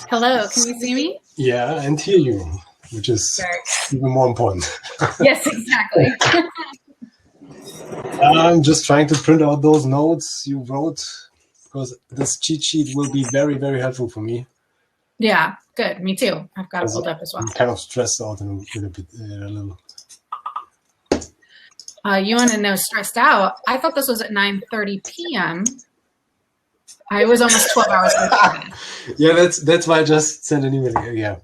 Hello, can you see me? Yeah, and hear you, which is even more important. Yes, exactly. I'm just trying to print out those notes you wrote, because this cheat sheet will be very, very helpful for me. Yeah, good. Me too. I've got it pulled up as well. I'm kind of stressed out a little. You want to know stressed out? I thought this was at 9:30 p.m. I was almost 12 hours late. Yeah, that's why I just sent an email. Yeah.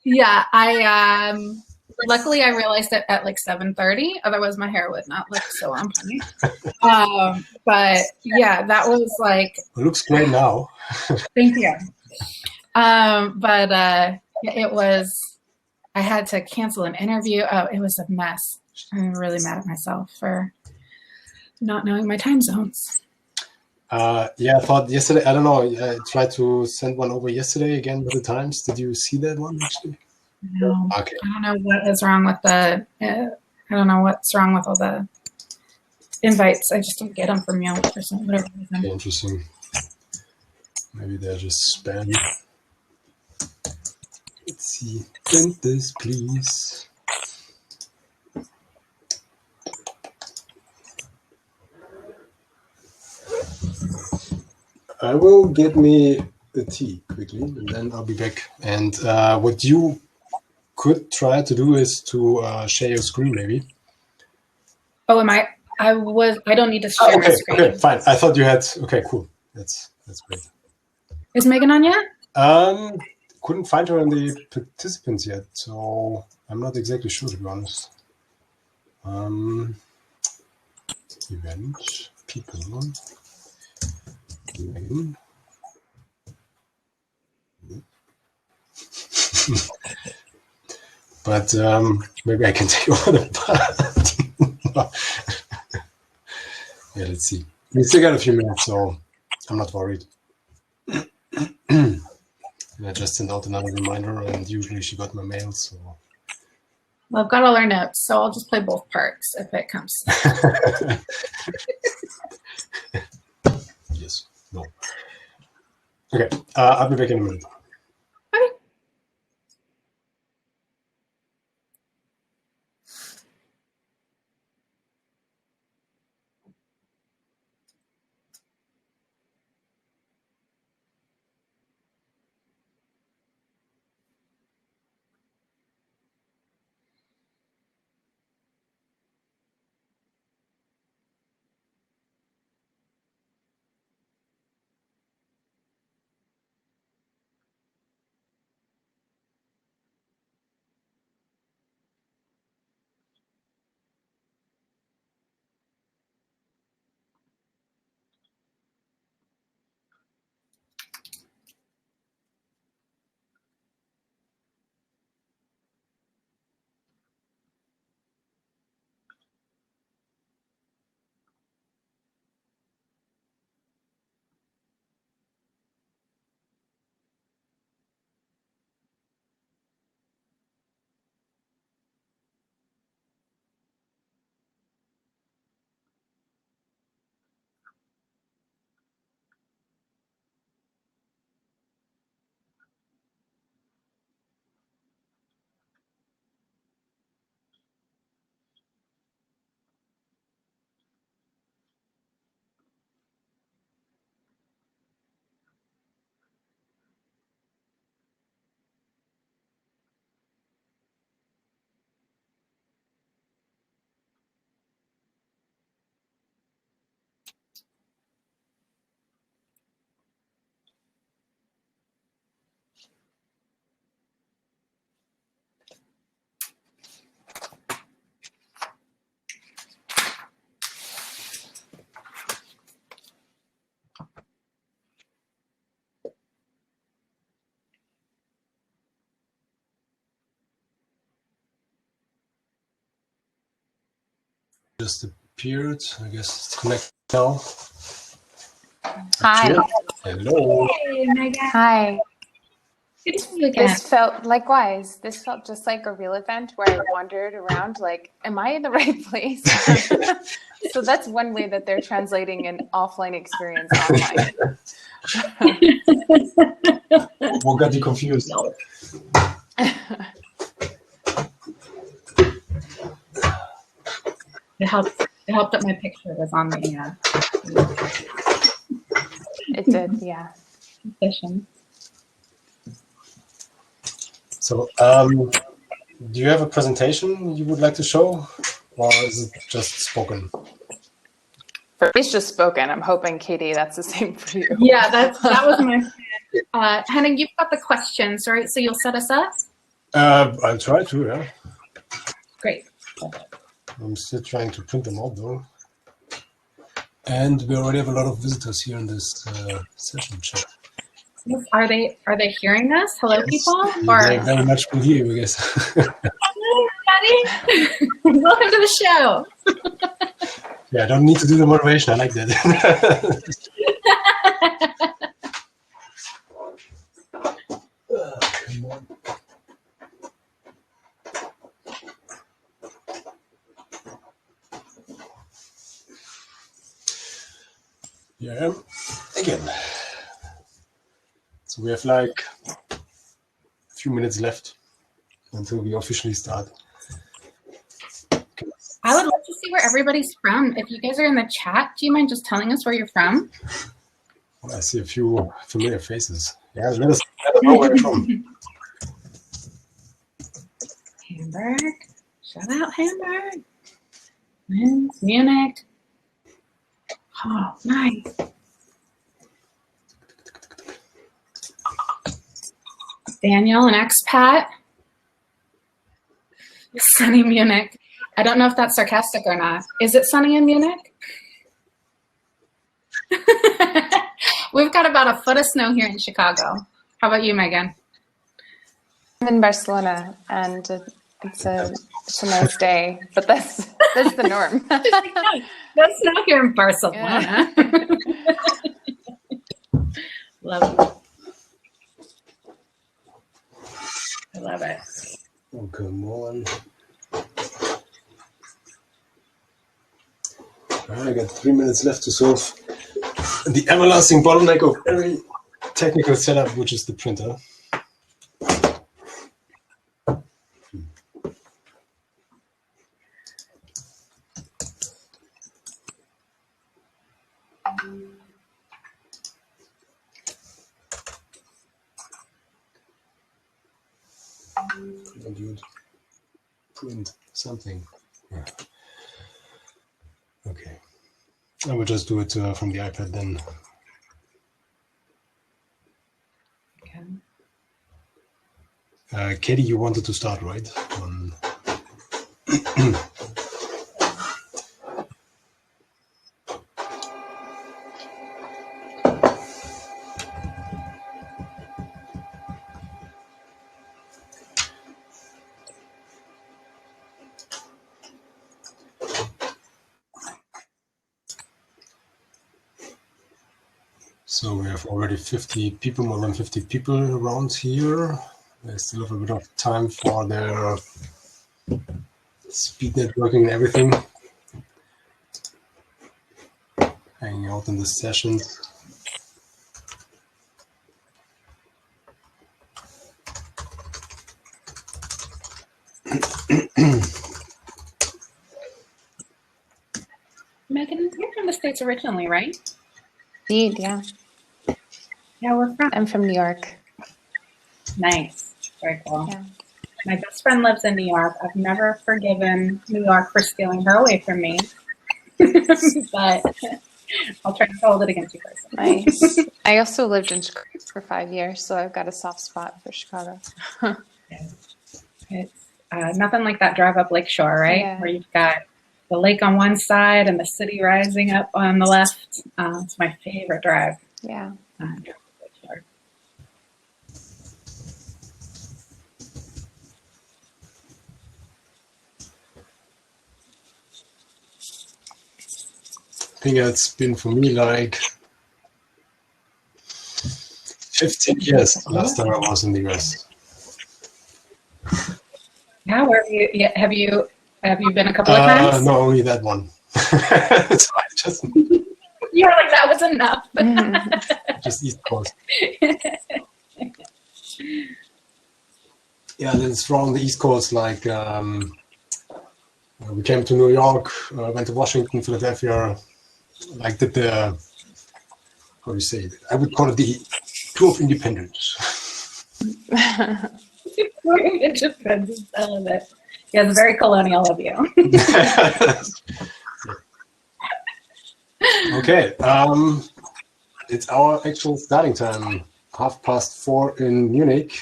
Yeah, I luckily I realized it at like 7:30. Otherwise, my hair would not look so on point. But yeah, that was like. It looks great now. Thank you. But it was. I had to cancel an interview. Oh, it was a mess. I'm really mad at myself for not knowing my time zones. Yeah, I thought yesterday, I don't know, I tried to send one over yesterday again with the times. Did you see that one actually? No. Okay. I don't know what is wrong with I don't know what's wrong with all the invites. I just don't get them from you for some whatever reason. Okay, interesting. Maybe they're just spam. Let's see. Print this, please. I will get me the tea quickly, and then I'll be back. And what you could try to do is to share your screen, maybe. Oh, am I? I don't need to share my screen. Okay, fine. I thought you had. Okay, cool. That's great. Is Megan on yet? Couldn't find her in the participants yet, so I'm not exactly sure, to be honest. Event people. Megan. But maybe I can take over the part. Yeah, let's see. We still got a few minutes, so I'm not worried. I just sent out another reminder, and usually she got my mail, so. Well, I've got all our notes, so I'll just play both parts if it comes. Yes. No. Okay. I'll be back in a minute. Okay. Just appeared. I guess it's connected now. Hi. Hello. Hey, Megan. Hi. Good to see you again. This felt likewise. This felt just like a real event where I wandered around like, am I in the right place? So that's one way that they're translating an offline experience online. What got you confused? It helped that my picture was on the It did, yeah. session. So, do you have a presentation you would like to show, or is it just spoken? It's just spoken. I'm hoping, Katie, that's the same for you. Yeah, that was my plan. Henning, you've got the questions, right? So you'll set us up? I'll try to, yeah. Great. I'm still trying to print them out, though. And we already have a lot of visitors here in this session chat. Are they hearing us? Hello, Yes, people? they very much can hear you, I guess. Hello, everybody. Welcome to the show. Yeah, I don't need to do the moderation. I like that. Come on. Yeah, again. So we have like a few minutes left until we officially start. I would love to see where everybody's from. If you guys are in the chat, do you mind just telling us where you're from? Well, I see a few familiar faces. Yeah, let us know where you're from. Hamburg. Shout out Hamburg. Linz, Munich. Oh, nice. Daniel, an expat. Sunny Munich. I don't know if that's sarcastic or not. Is it sunny in Munich? We've got about a foot of snow here in Chicago. How about you, Megan? I'm in Barcelona, and it's a nice day, but that's the norm. That's snow here in Barcelona. Yeah. Love it. I love it. Oh, come on. I got 3 minutes left to solve the everlasting bottleneck of every technical setup, which is the printer. Dude, print something. Yeah. Okay, I will just do it from the iPad then. Okay. Katie, you wanted to start, right? So we have already 50 people, more than 50 people around here. They still have a bit of time for their speed networking and everything. Hanging out in the sessions. Megan, you're from the States originally, right? Indeed, yeah. Yeah, we're from. I'm from New York. Nice. Very cool. Yeah. My best friend lives in New York. I've never forgiven New York for stealing her away from me. But I'll try to hold it against you first. Nice. I also lived in Chicago for 5 years, so I've got a soft spot for Chicago. It's nothing like that drive up Lakeshore, right? Yeah. Where you've got the lake on one side and the city rising up on the left. It's my favorite drive. Yeah. Lakeshore. I think it's been for me like 15 years last time I was in the US. Yeah, where have you been a couple of times? No, only that one. So I just You were like, that was enough. just East Coast. Yeah, then it's from the East Coast. Like we came to New York, went to Washington, Philadelphia. Like did the, how do you say it? I would call it the tour of independence. Independence, I love it. Yeah, it's very colonial of you. Okay, it's our actual starting time, 4:30 in Munich,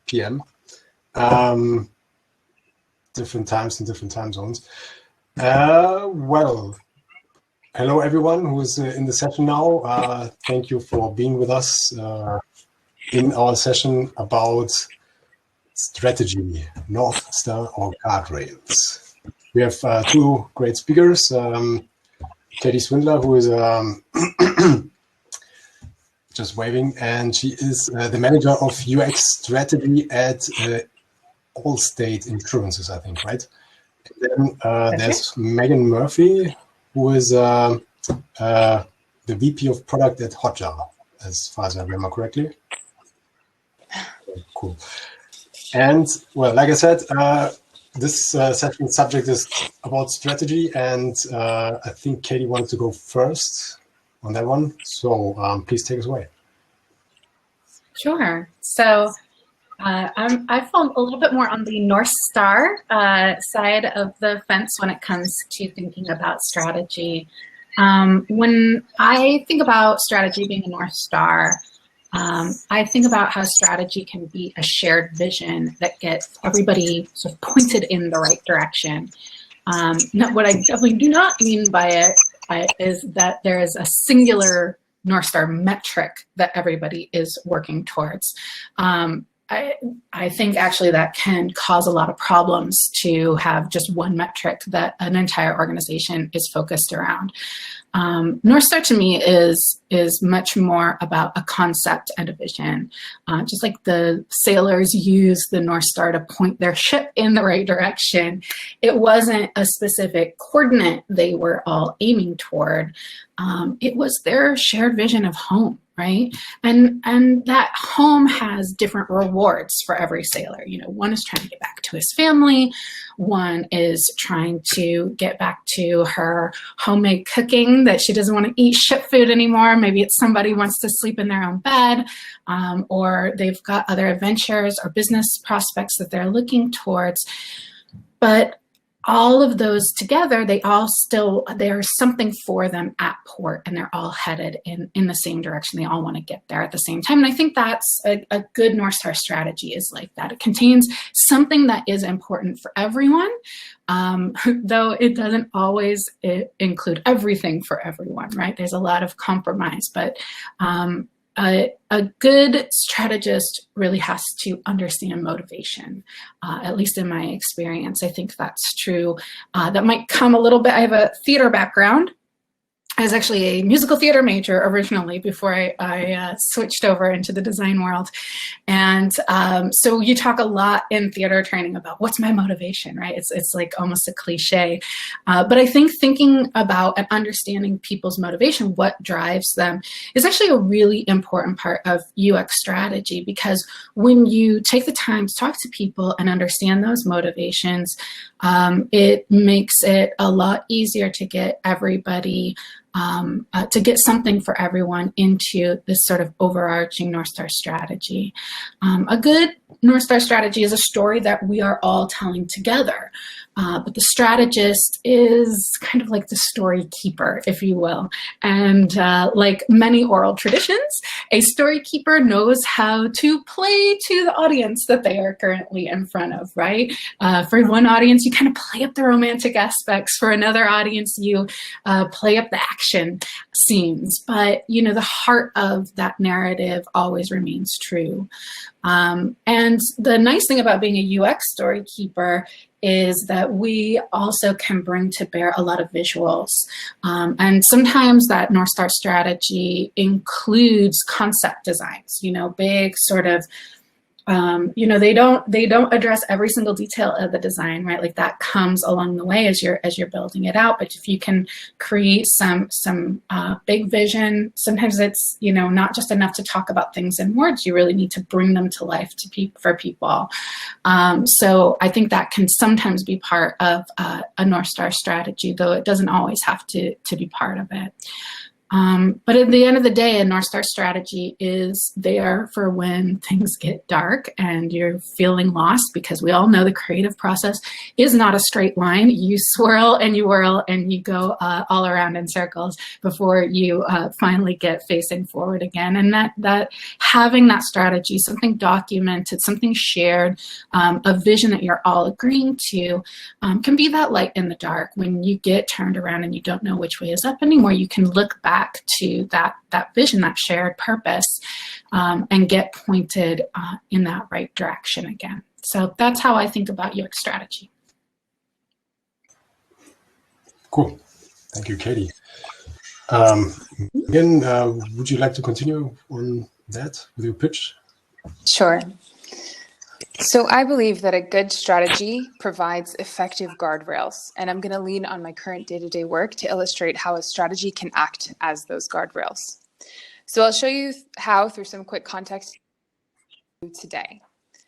PM. Different times in different time zones. Well, hello everyone who is in the session now. Thank you for being with us in our session about strategy, North Star or Guardrails. We have two great speakers. Katie Swindler, who is just waving, and she is the manager of UX strategy at Allstate Insurances, I think, right? And then there's Megan Murphy, who is the VP of product at Hotjar, as far as I remember correctly. Cool. And well, like I said, this session subject is about strategy, and I think Katie wanted to go first on that one. So please take us away. Sure. So I fall a little bit more on the North Star side of the fence when it comes to thinking about strategy. When I think about strategy being a North Star, I think about how strategy can be a shared vision that gets everybody sort of pointed in the right direction. What I definitely do not mean by it is that there is a singular North Star metric that everybody is working towards. I think actually that can cause a lot of problems to have just one metric that an entire organization is focused around. North Star to me is much more about a concept and a vision. Just like the sailors use the North Star to point their ship in the right direction, it wasn't a specific coordinate they were all aiming toward. It was their shared vision of home. Right. And that home has different rewards for every sailor. You know, one is trying to get back to his family. One is trying to get back to her homemade cooking that she doesn't want to eat ship food anymore. Maybe it's somebody who wants to sleep in their own bed, or they've got other adventures or business prospects that they're looking towards. But all of those together, there's something for them at port, and they're all headed in the same direction. They all want to get there at the same time. And I think that's a good North Star strategy is like that. It contains something that is important for everyone, though it doesn't always include everything for everyone, right? There's a lot of compromise, but a good strategist really has to understand motivation, at least in my experience. I think that's true. That might come a little bit, I have a theater background. I was actually a musical theater major originally before I switched over into the design world. And so you talk a lot in theater training about what's my motivation, right? It's like almost a cliche. But I think thinking about and understanding people's motivation, what drives them, is actually a really important part of UX strategy, because when you take the time to talk to people and understand those motivations, it makes it a lot easier to get everybody to get something for everyone into this sort of overarching North Star strategy. A good North Star strategy is a story that we are all telling together, but the strategist is kind of like the story keeper, if you will. And like many oral traditions, a story keeper knows how to play to the audience that they are currently in front of, right? For one audience, you kind of play up the romantic aspects. For another audience, you play up the action scenes. But, you know, the heart of that narrative always remains true. And the nice thing about being a UX story keeper is that we also can bring to bear a lot of visuals. And sometimes that North Star strategy includes concept designs, you know, big sort of they don't address every single detail of the design, right? Like that comes along the way as you're building it out. But if you can create some big vision, sometimes it's not just enough to talk about things in words. You really need to bring them to life for people. So I think that can sometimes be part of a North Star strategy, though it doesn't always have to be part of it. But at the end of the day, a North Star strategy is there for when things get dark and you're feeling lost, because we all know the creative process is not a straight line. You swirl and you whirl and you go all around in circles before you finally get facing forward again. And that having that strategy, something documented, something shared, a vision that you're all agreeing to, can be that light in the dark. When you get turned around and you don't know which way is up anymore, you can look back to that vision, that shared purpose, and get pointed in that right direction again. So that's how I think about UX strategy. Cool. Thank you, Katie. Again, would you like to continue on that with your pitch? Sure. So I believe that a good strategy provides effective guardrails, and I'm going to lean on my current day-to-day work to illustrate how a strategy can act as those guardrails. So I'll show you how through some quick context today.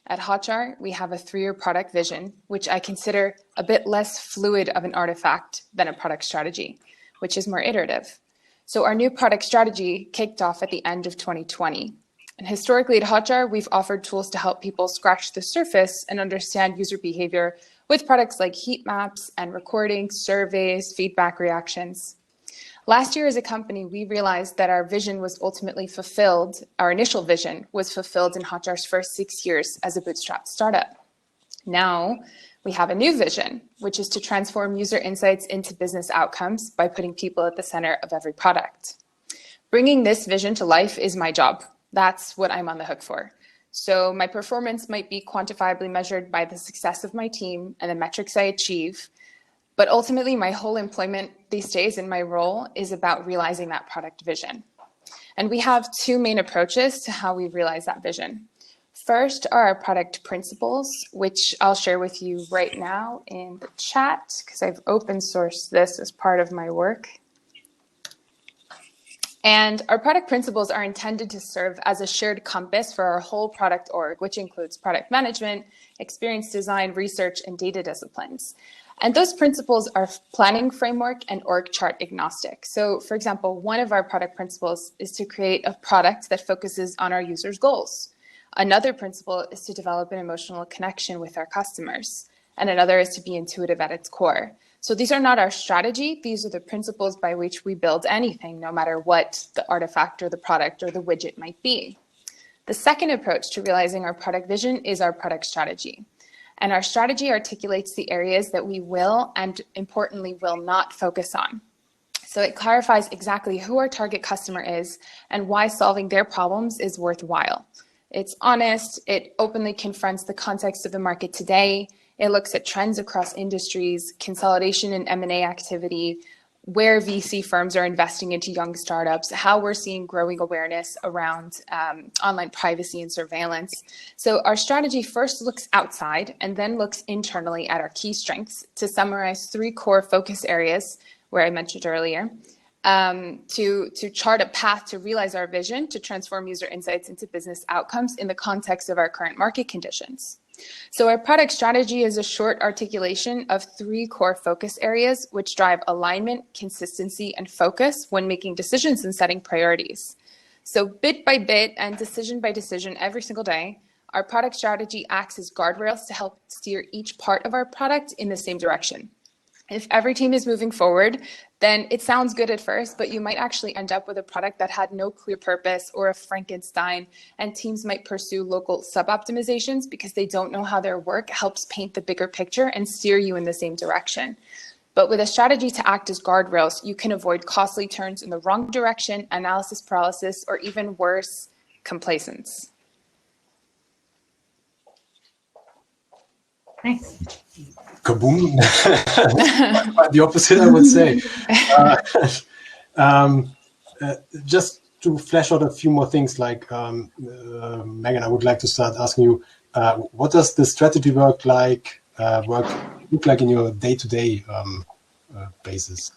At Hotjar, we have a 3-year product vision, which I consider a bit less fluid of an artifact than a product strategy, which is more iterative. So our new product strategy kicked off at the end of 2020. And historically at Hotjar, we've offered tools to help people scratch the surface and understand user behavior with products like heat maps and recordings, surveys, feedback reactions. Last year as a company, we realized that our vision was ultimately fulfilled, our initial vision was fulfilled in Hotjar's first 6 years as a bootstrapped startup. Now we have a new vision, which is to transform user insights into business outcomes by putting people at the center of every product. Bringing this vision to life is my job. That's what I'm on the hook for. So my performance might be quantifiably measured by the success of my team and the metrics I achieve. But ultimately, my whole employment these days in my role is about realizing that product vision. And we have 2 main approaches to how we realize that vision. First are our product principles, which I'll share with you right now in the chat, because I've open sourced this as part of my work. And our product principles are intended to serve as a shared compass for our whole product org, which includes product management, experience design, research, and data disciplines. And those principles are planning framework and org chart agnostic. So for example, one of our product principles is to create a product that focuses on our users' goals. Another principle is to develop an emotional connection with our customers. And another is to be intuitive at its core. So these are not our strategy. These are the principles by which we build anything, no matter what the artifact or the product or the widget might be. The second approach to realizing our product vision is our product strategy. And our strategy articulates the areas that we will and importantly will not focus on. So it clarifies exactly who our target customer is and why solving their problems is worthwhile. It's honest, it openly confronts the context of the market today. It looks at trends across industries, consolidation and M&A activity, where VC firms are investing into young startups, how we're seeing growing awareness around online privacy and surveillance. So our strategy first looks outside and then looks internally at our key strengths to summarize 3 core focus areas where I mentioned earlier, to chart a path to realize our vision to transform user insights into business outcomes in the context of our current market conditions. So our product strategy is a short articulation of 3 core focus areas which drive alignment, consistency, and focus when making decisions and setting priorities. So bit by bit and decision by decision every single day, our product strategy acts as guardrails to help steer each part of our product in the same direction. If every team is moving forward, then it sounds good at first, but you might actually end up with a product that had no clear purpose or a Frankenstein, and teams might pursue local sub-optimizations because they don't know how their work helps paint the bigger picture and steer you in the same direction. But with a strategy to act as guardrails, you can avoid costly turns in the wrong direction, analysis paralysis, or even worse, complacence. Nice. Kaboom. Quite the opposite, I would say. Just to flesh out a few more things, like Megan, I would like to start asking you, what does the strategy work look like in your day-to-day basis?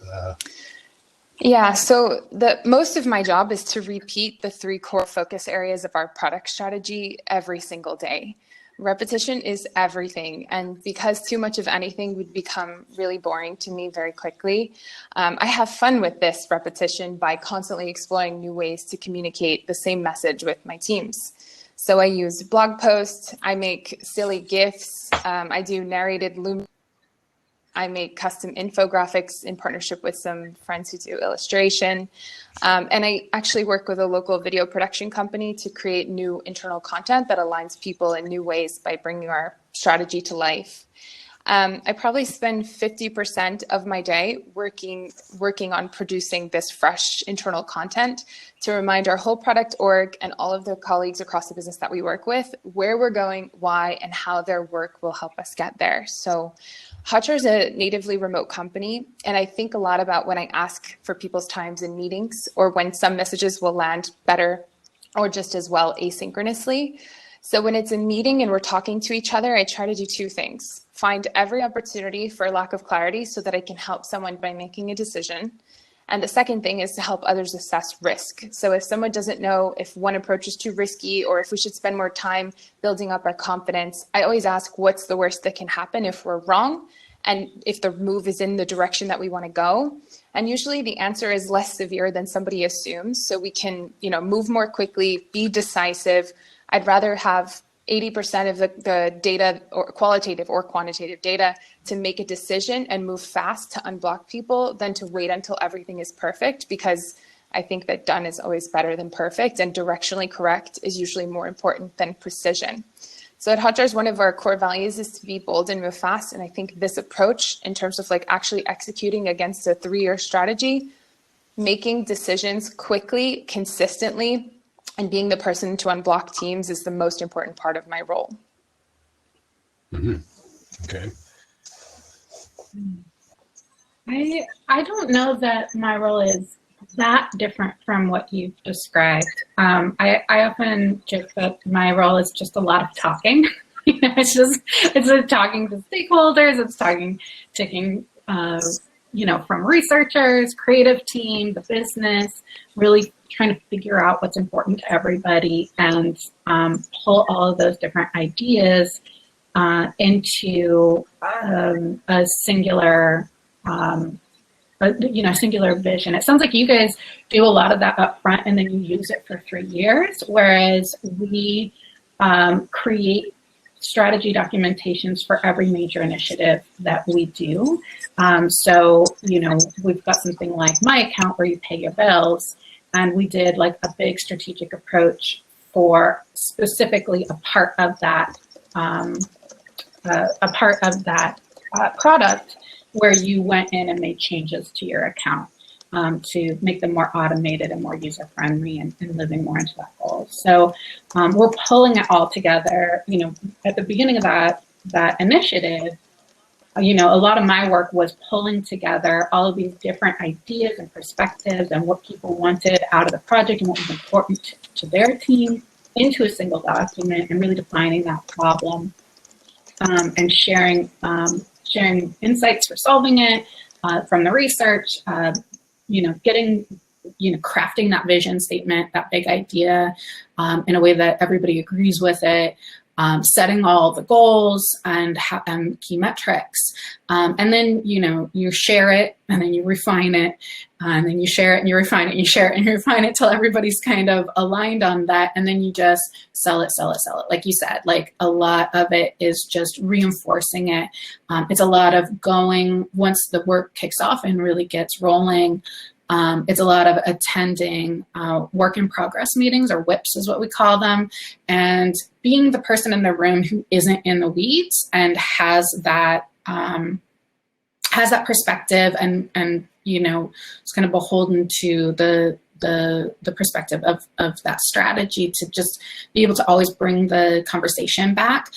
Yeah, so most of my job is to repeat the 3 core focus areas of our product strategy every single day. Repetition is everything, and because too much of anything would become really boring to me very quickly, I have fun with this repetition by constantly exploring new ways to communicate the same message with my teams. So I use blog posts, I make silly GIFs, I do narrated loom. I make custom infographics in partnership with some friends who do illustration. And I actually work with a local video production company to create new internal content that aligns people in new ways by bringing our strategy to life. I probably spend 50% of my day working on producing this fresh internal content to remind our whole product org and all of the colleagues across the business that we work with where we're going, why, and how their work will help us get there. So Hotjar is a natively remote company, and I think a lot about when I ask for people's times in meetings or when some messages will land better or just as well asynchronously. So when it's a meeting and we're talking to each other, I try to do 2 things. Find every opportunity for lack of clarity so that I can help someone by making a decision. And the second thing is to help others assess risk. So if someone doesn't know if one approach is too risky or if we should spend more time building up our confidence, I always ask what's the worst that can happen if we're wrong and if the move is in the direction that we want to go. And usually the answer is less severe than somebody assumes. So we can, move more quickly, be decisive. I'd rather have 80% of the data, or qualitative or quantitative data, to make a decision and move fast to unblock people than to wait until everything is perfect, because I think that done is always better than perfect, and directionally correct is usually more important than precision. So at Hotjar, one of our core values is to be bold and move fast. And I think this approach, in terms of actually executing against a 3-year strategy, making decisions quickly, consistently, and being the person to unblock teams is the most important part of my role. Mm-hmm. Okay. I don't know that my role is that different from what you've described. I often joke that my role is just a lot of talking. It's talking to stakeholders, it's taking from researchers, creative team, the business, really trying to figure out what's important to everybody and pull all of those different ideas into a singular singular vision. It sounds like you guys do a lot of that up front and then you use it for 3 years, whereas we create strategy documentations for every major initiative that we do. So, we've got something like My Account where you pay your bills, and we did a big strategic approach for specifically a part of that product where you went in and made changes to your account to make them more automated and more user-friendly and living more into that goal. So we're pulling it all together. At the beginning of that initiative, a lot of my work was pulling together all of these different ideas and perspectives and what people wanted out of the project and what was important to their team into a single document and really defining that problem and sharing insights for solving it from the research, crafting that vision statement, that big idea in a way that everybody agrees with it, setting all the goals and key metrics. And then, you share it and then you refine it and then you share it and you refine it, and you share it and you refine it till everybody's kind of aligned on that. And then you just sell it. Like you said, a lot of it is just reinforcing it. It's a lot of going, once the work kicks off and really gets rolling, it's a lot of attending work in progress meetings, or WIPs is what we call them, and being the person in the room who isn't in the weeds and has that perspective and it's kind of beholden to the perspective of that strategy to just be able to always bring the conversation back,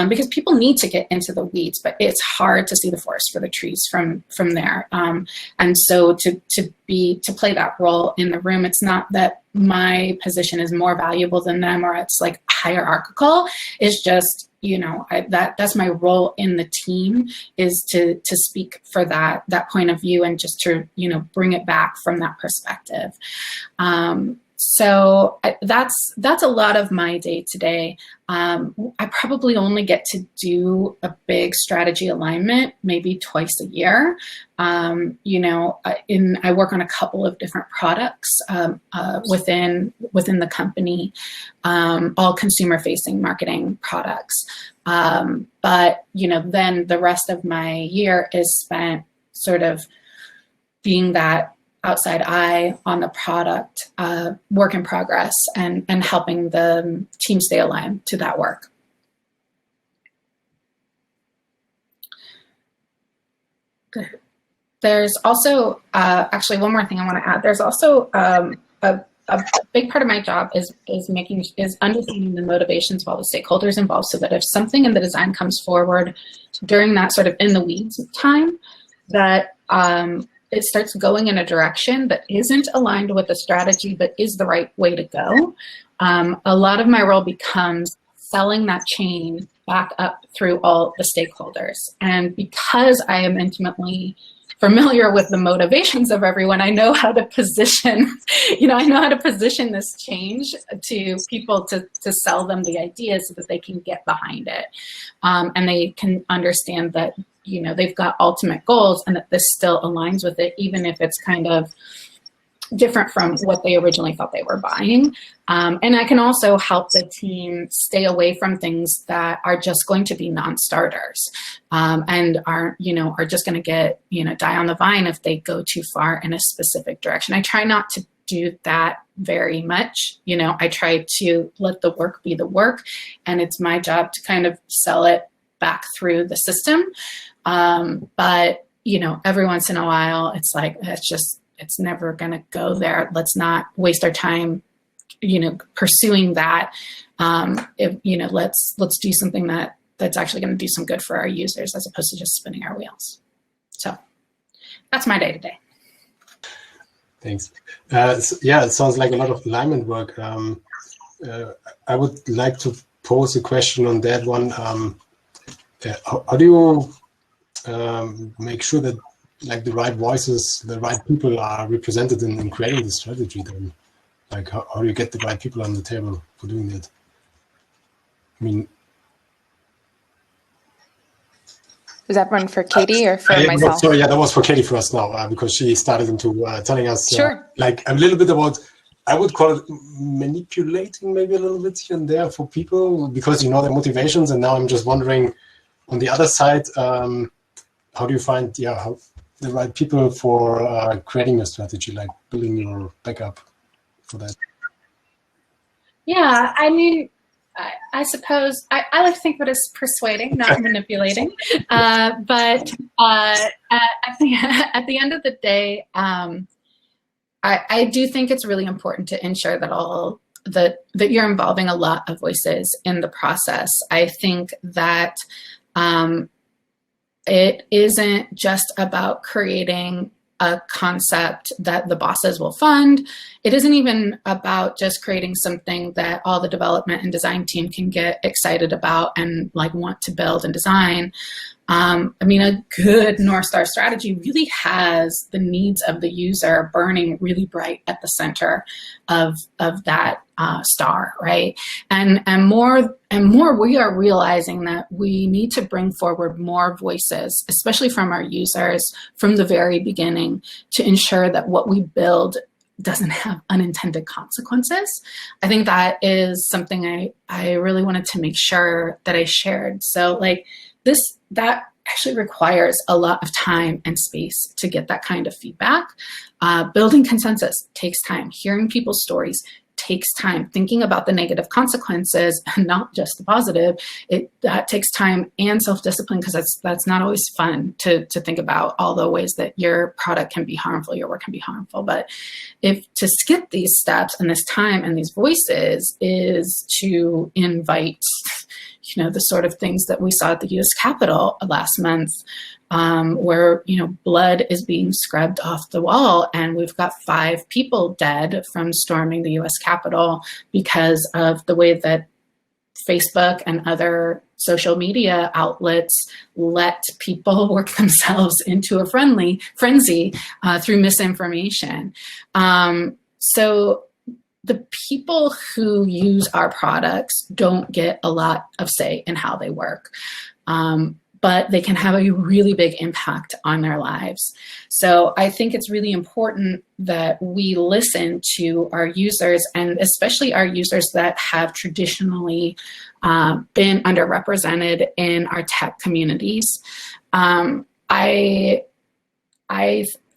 because people need to get into the weeds, but it's hard to see the forest for the trees from there. And so to play that role in the room, it's not that my position is more valuable than them, or it's like hierarchical. It's just, you know, that's my role in the team, is to speak for that point of view and just to, you know, bring it back from that perspective. So that's a lot of my day to day. I probably only get to do a big strategy alignment maybe twice a year. You know, I work on a couple of different products within the company, all consumer facing marketing products. But, you know, then the rest of my year is spent sort of being that outside eye on the product, work in progress, and helping the team stay aligned to that work. Good. There's also, actually one more thing I want to add. There's also a big part of my job is understanding the motivations of all the stakeholders involved, so that if something in the design comes forward during that sort of in the weeds time, that it starts going in a direction that isn't aligned with the strategy, but is the right way to go. A lot of my role becomes selling that chain back up through all the stakeholders. And because I am intimately familiar with the motivations of everyone, I know how to position, you know, I know how to position this change to people to sell them the idea so that they can get behind it. And they can understand that, you know, they've got ultimate goals and that this still aligns with it, even if it's kind of different from what they originally thought they were buying. And I can also help the team stay away from things that are just going to be non-starters, and are just going to get, you know, die on the vine if they go too far in a specific direction. I try not to do that very much. You know, I try to let the work be the work, and it's my job to kind of sell it back through the system. But, you know, every once in a while, it's like, it's never going to go there. Let's not waste our time, you know, pursuing that. You know, let's do something that's actually going to do some good for our users, as opposed to just spinning our wheels. So that's my day to day. Thanks. Yeah, it sounds like a lot of alignment work. I would like to pose a question on that one. How do you make sure that, like, the right voices, the right people are represented in creating the strategy then? Like, how do you get the right people on the table for doing that? I mean, is that one for Katie or for myself? Sorry, yeah, that was for Katie first now, because she started into telling us sure. Like a little bit about, I would call it manipulating maybe a little bit here and there for people, because you know their motivations. And now I'm just wondering, on the other side, how do you find the right people for creating your strategy, like building your backup for that? Yeah, I mean, I suppose I like to think of it as persuading, not manipulating. But at the end of the day, I do think it's really important to ensure that that you're involving a lot of voices in the process. I think that it isn't just about creating a concept that the bosses will fund. It isn't even about just creating something that all the development and design team can get excited about and like want to build and design. I mean, a good North Star strategy really has the needs of the user burning really bright at the center of that star, right? And more we are realizing that we need to bring forward more voices, especially from our users from the very beginning, to ensure that what we build doesn't have unintended consequences. I think that is something I really wanted to make sure that I shared. So like that actually requires a lot of time and space to get that kind of feedback. Building consensus takes time. Hearing people's stories takes time. Thinking about the negative consequences, not just the positive, that takes time and self-discipline, because that's not always fun to think about all the ways that your product can be harmful, your work can be harmful. But if to skip these steps and this time and these voices is to invite, you know, the sort of things that we saw at the U.S. Capitol last month, where, blood is being scrubbed off the wall, and we've got 5 people dead from storming the US Capitol because of the way that Facebook and other social media outlets let people work themselves into a frenzy through misinformation. So the people who use our products don't get a lot of say in how they work. But they can have a really big impact on their lives. So I think it's really important that we listen to our users, and especially our users that have traditionally been underrepresented in our tech communities. I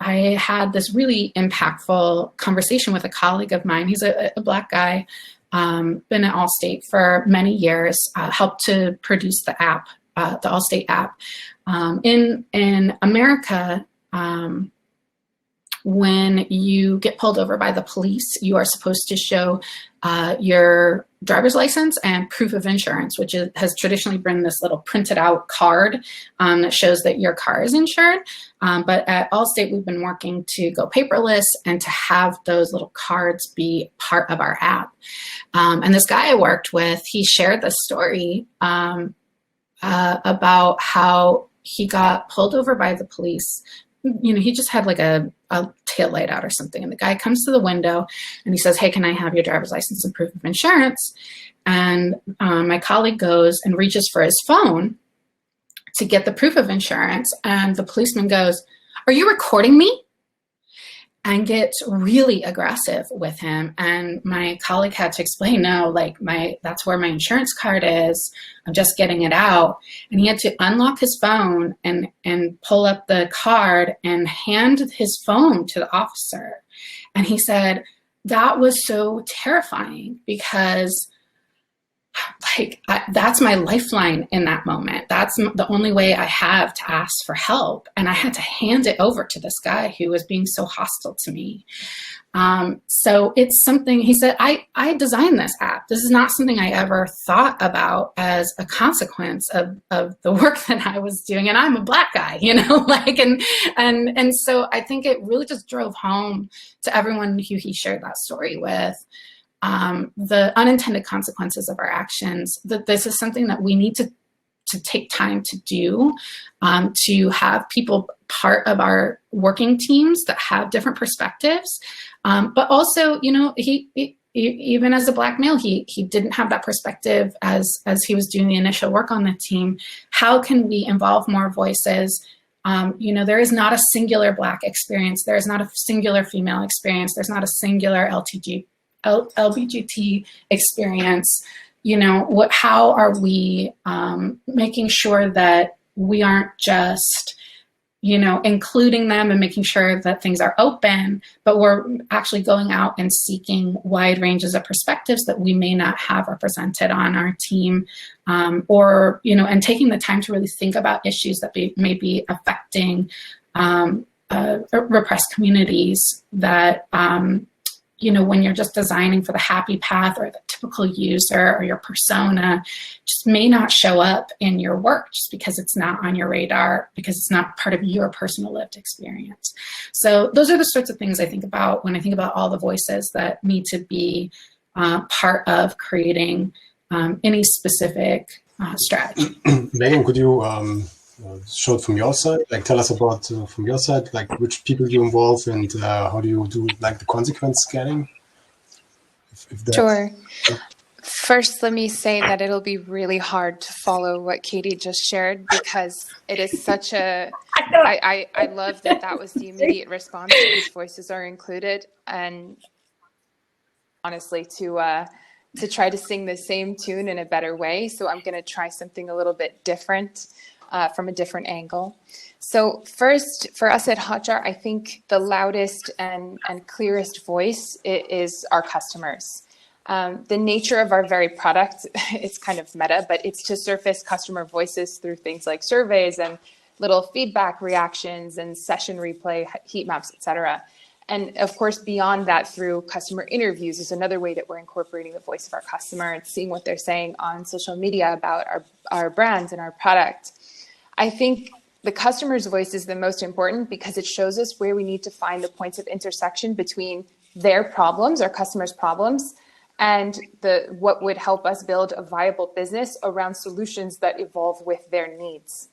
had this really impactful conversation with a colleague of mine. He's a Black guy, been at Allstate for many years, helped to produce the app, the Allstate app. In America, when you get pulled over by the police, you are supposed to show your driver's license and proof of insurance, which has traditionally been this little printed out card that shows that your car is insured. But at Allstate, we've been working to go paperless and to have those little cards be part of our app. And this guy I worked with, he shared this story about how he got pulled over by the police. He just had like a tail light out or something. And the guy comes to the window and he says, "Hey, can I have your driver's license and proof of insurance?" And my colleague goes and reaches for his phone to get the proof of insurance. And the policeman goes, "Are you recording me?" And gets really aggressive with him. And my colleague had to explain, "No, that's where my insurance card is. I'm just getting it out." And he had to unlock his phone and pull up the card and hand his phone to the officer. And he said, that was so terrifying because that's my lifeline in that moment. That's the only way I have to ask for help. And I had to hand it over to this guy who was being so hostile to me. So it's something, he said, I designed this app. This is not something I ever thought about as a consequence of the work that I was doing. And I'm a Black guy, and so I think it really just drove home to everyone who he shared that story with. The unintended consequences of our actions, that this is something that we need to take time to do, to have people part of our working teams that have different perspectives. But also, he even as a Black male, he didn't have that perspective as he was doing the initial work on the team. How can we involve more voices? There is not a singular Black experience. There is not a singular female experience. There's not a singular LGBTQ experience. How are we making sure that we aren't just, including them and making sure that things are open, but we're actually going out and seeking wide ranges of perspectives that we may not have represented on our team, and taking the time to really think about issues that may be affecting repressed communities that, when you're just designing for the happy path or the typical user or your persona, just may not show up in your work just because it's not on your radar, because it's not part of your personal lived experience. So those are the sorts of things I think about when I think about all the voices that need to be part of creating any specific strategy. Megan, could you show it from your side? Tell us about from your side, which people you involve and how do you do the consequence scanning? Sure. First, let me say that it'll be really hard to follow what Katie just shared because it is such a. I love that was the immediate response. These voices are included, and honestly, to try to sing the same tune in a better way. So I'm going to try something a little bit different. From a different angle. So first, for us at Hotjar, I think the loudest and clearest voice is our customers. The nature of our very product, it's kind of meta, but it's to surface customer voices through things like surveys and little feedback reactions and session replay, heat maps, etc. And of course, beyond that, through customer interviews is another way that we're incorporating the voice of our customer and seeing what they're saying on social media about our brands and our product. I think the customer's voice is the most important because it shows us where we need to find the points of intersection between their problems, our customers' problems, and what would help us build a viable business around solutions that evolve with their needs.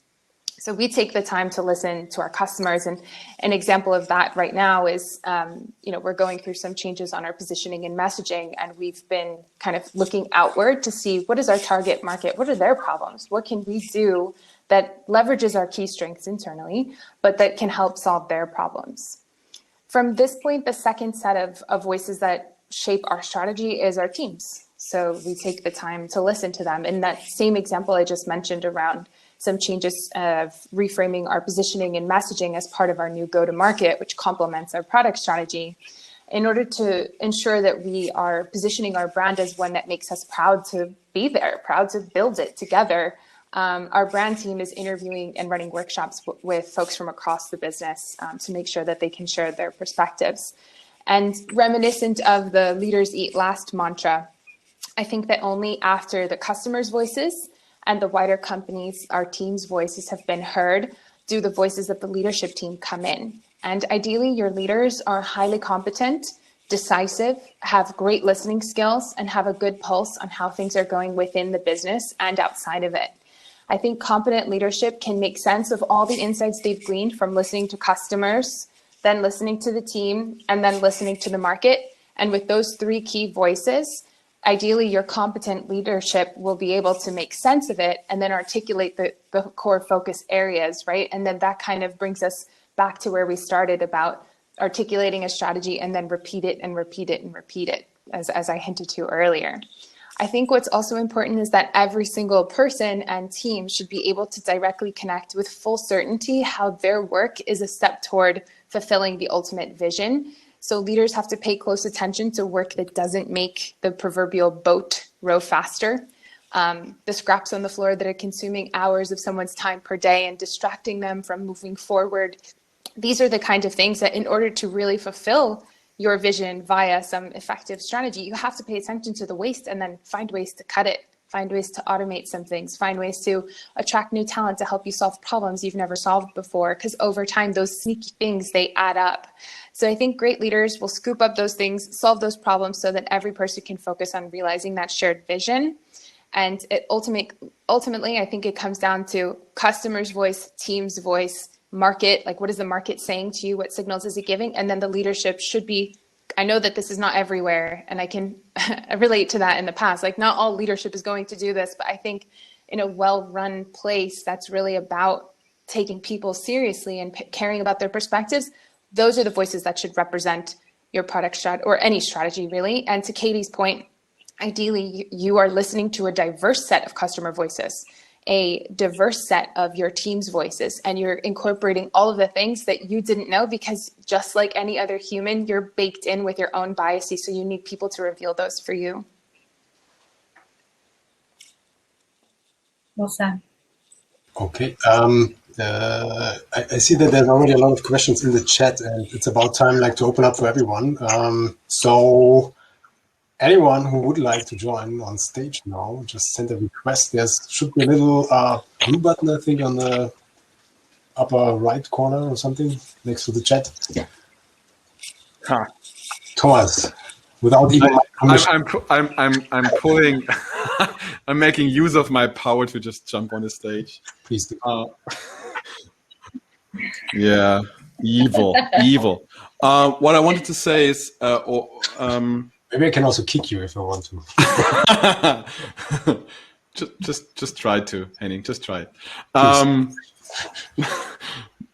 So we take the time to listen to our customers, and an example of that right now is, we're going through some changes on our positioning and messaging, and we've been kind of looking outward to see what is our target market, what are their problems, what can we do that leverages our key strengths internally, but that can help solve their problems. From this point, the second set of voices that shape our strategy is our teams. So we take the time to listen to them. In that same example I just mentioned around some changes of reframing our positioning and messaging as part of our new go-to-market, which complements our product strategy, in order to ensure that we are positioning our brand as one that makes us proud to be there, proud to build it together. Our brand team is interviewing and running workshops with folks from across the business to make sure that they can share their perspectives. And reminiscent of the Leaders Eat Last mantra, I think that only after the customers' voices and the wider companies, our team's voices have been heard, do the voices of the leadership team come in. And ideally, your leaders are highly competent, decisive, have great listening skills, and have a good pulse on how things are going within the business and outside of it. I think competent leadership can make sense of all the insights they've gleaned from listening to customers, then listening to the team, and then listening to the market. And with those three key voices, ideally, your competent leadership will be able to make sense of it and then articulate the core focus areas, right? And then that kind of brings us back to where we started about articulating a strategy and then repeat it and repeat it and repeat it, as I hinted to earlier. I think what's also important is that every single person and team should be able to directly connect with full certainty how their work is a step toward fulfilling the ultimate vision. So leaders have to pay close attention to work that doesn't make the proverbial boat row faster. The scraps on the floor that are consuming hours of someone's time per day and distracting them from moving forward. These are the kind of things that in order to really fulfill your vision via some effective strategy, you have to pay attention to the waste and then find ways to cut it, find ways to automate some things, find ways to attract new talent to help you solve problems you've never solved before, because over time, those sneaky things, they add up. So I think great leaders will scoop up those things, solve those problems so that every person can focus on realizing that shared vision. And ultimately, I think it comes down to customer's voice, team's voice, market, like what is the market saying to you? What signals is it giving? And then the leadership should be, I know that this is not everywhere, and I can relate to that in the past. Like not all leadership is going to do this, but I think in a well-run place that's really about taking people seriously and caring about their perspectives, those are the voices that should represent your product strategy or any strategy really. And to Katie's point, ideally you are listening to a diverse set of customer voices, a diverse set of your team's voices, and you're incorporating all of the things that you didn't know because just like any other human, you're baked in with your own biases. So you need people to reveal those for you. Well said. Okay. I see that there's already a lot of questions in the chat, and it's about time to open up for everyone. So anyone who would like to join on stage now, just send a request. There should be a little blue button, I think, on the upper right corner or something next to the chat. Huh. Thomas, without even my permission. I'm pulling. I'm making use of my power to just jump on the stage. Please do. Yeah, evil. What I wanted to say is, maybe I can also kick you if I want to. just try to, Henning. Just try it.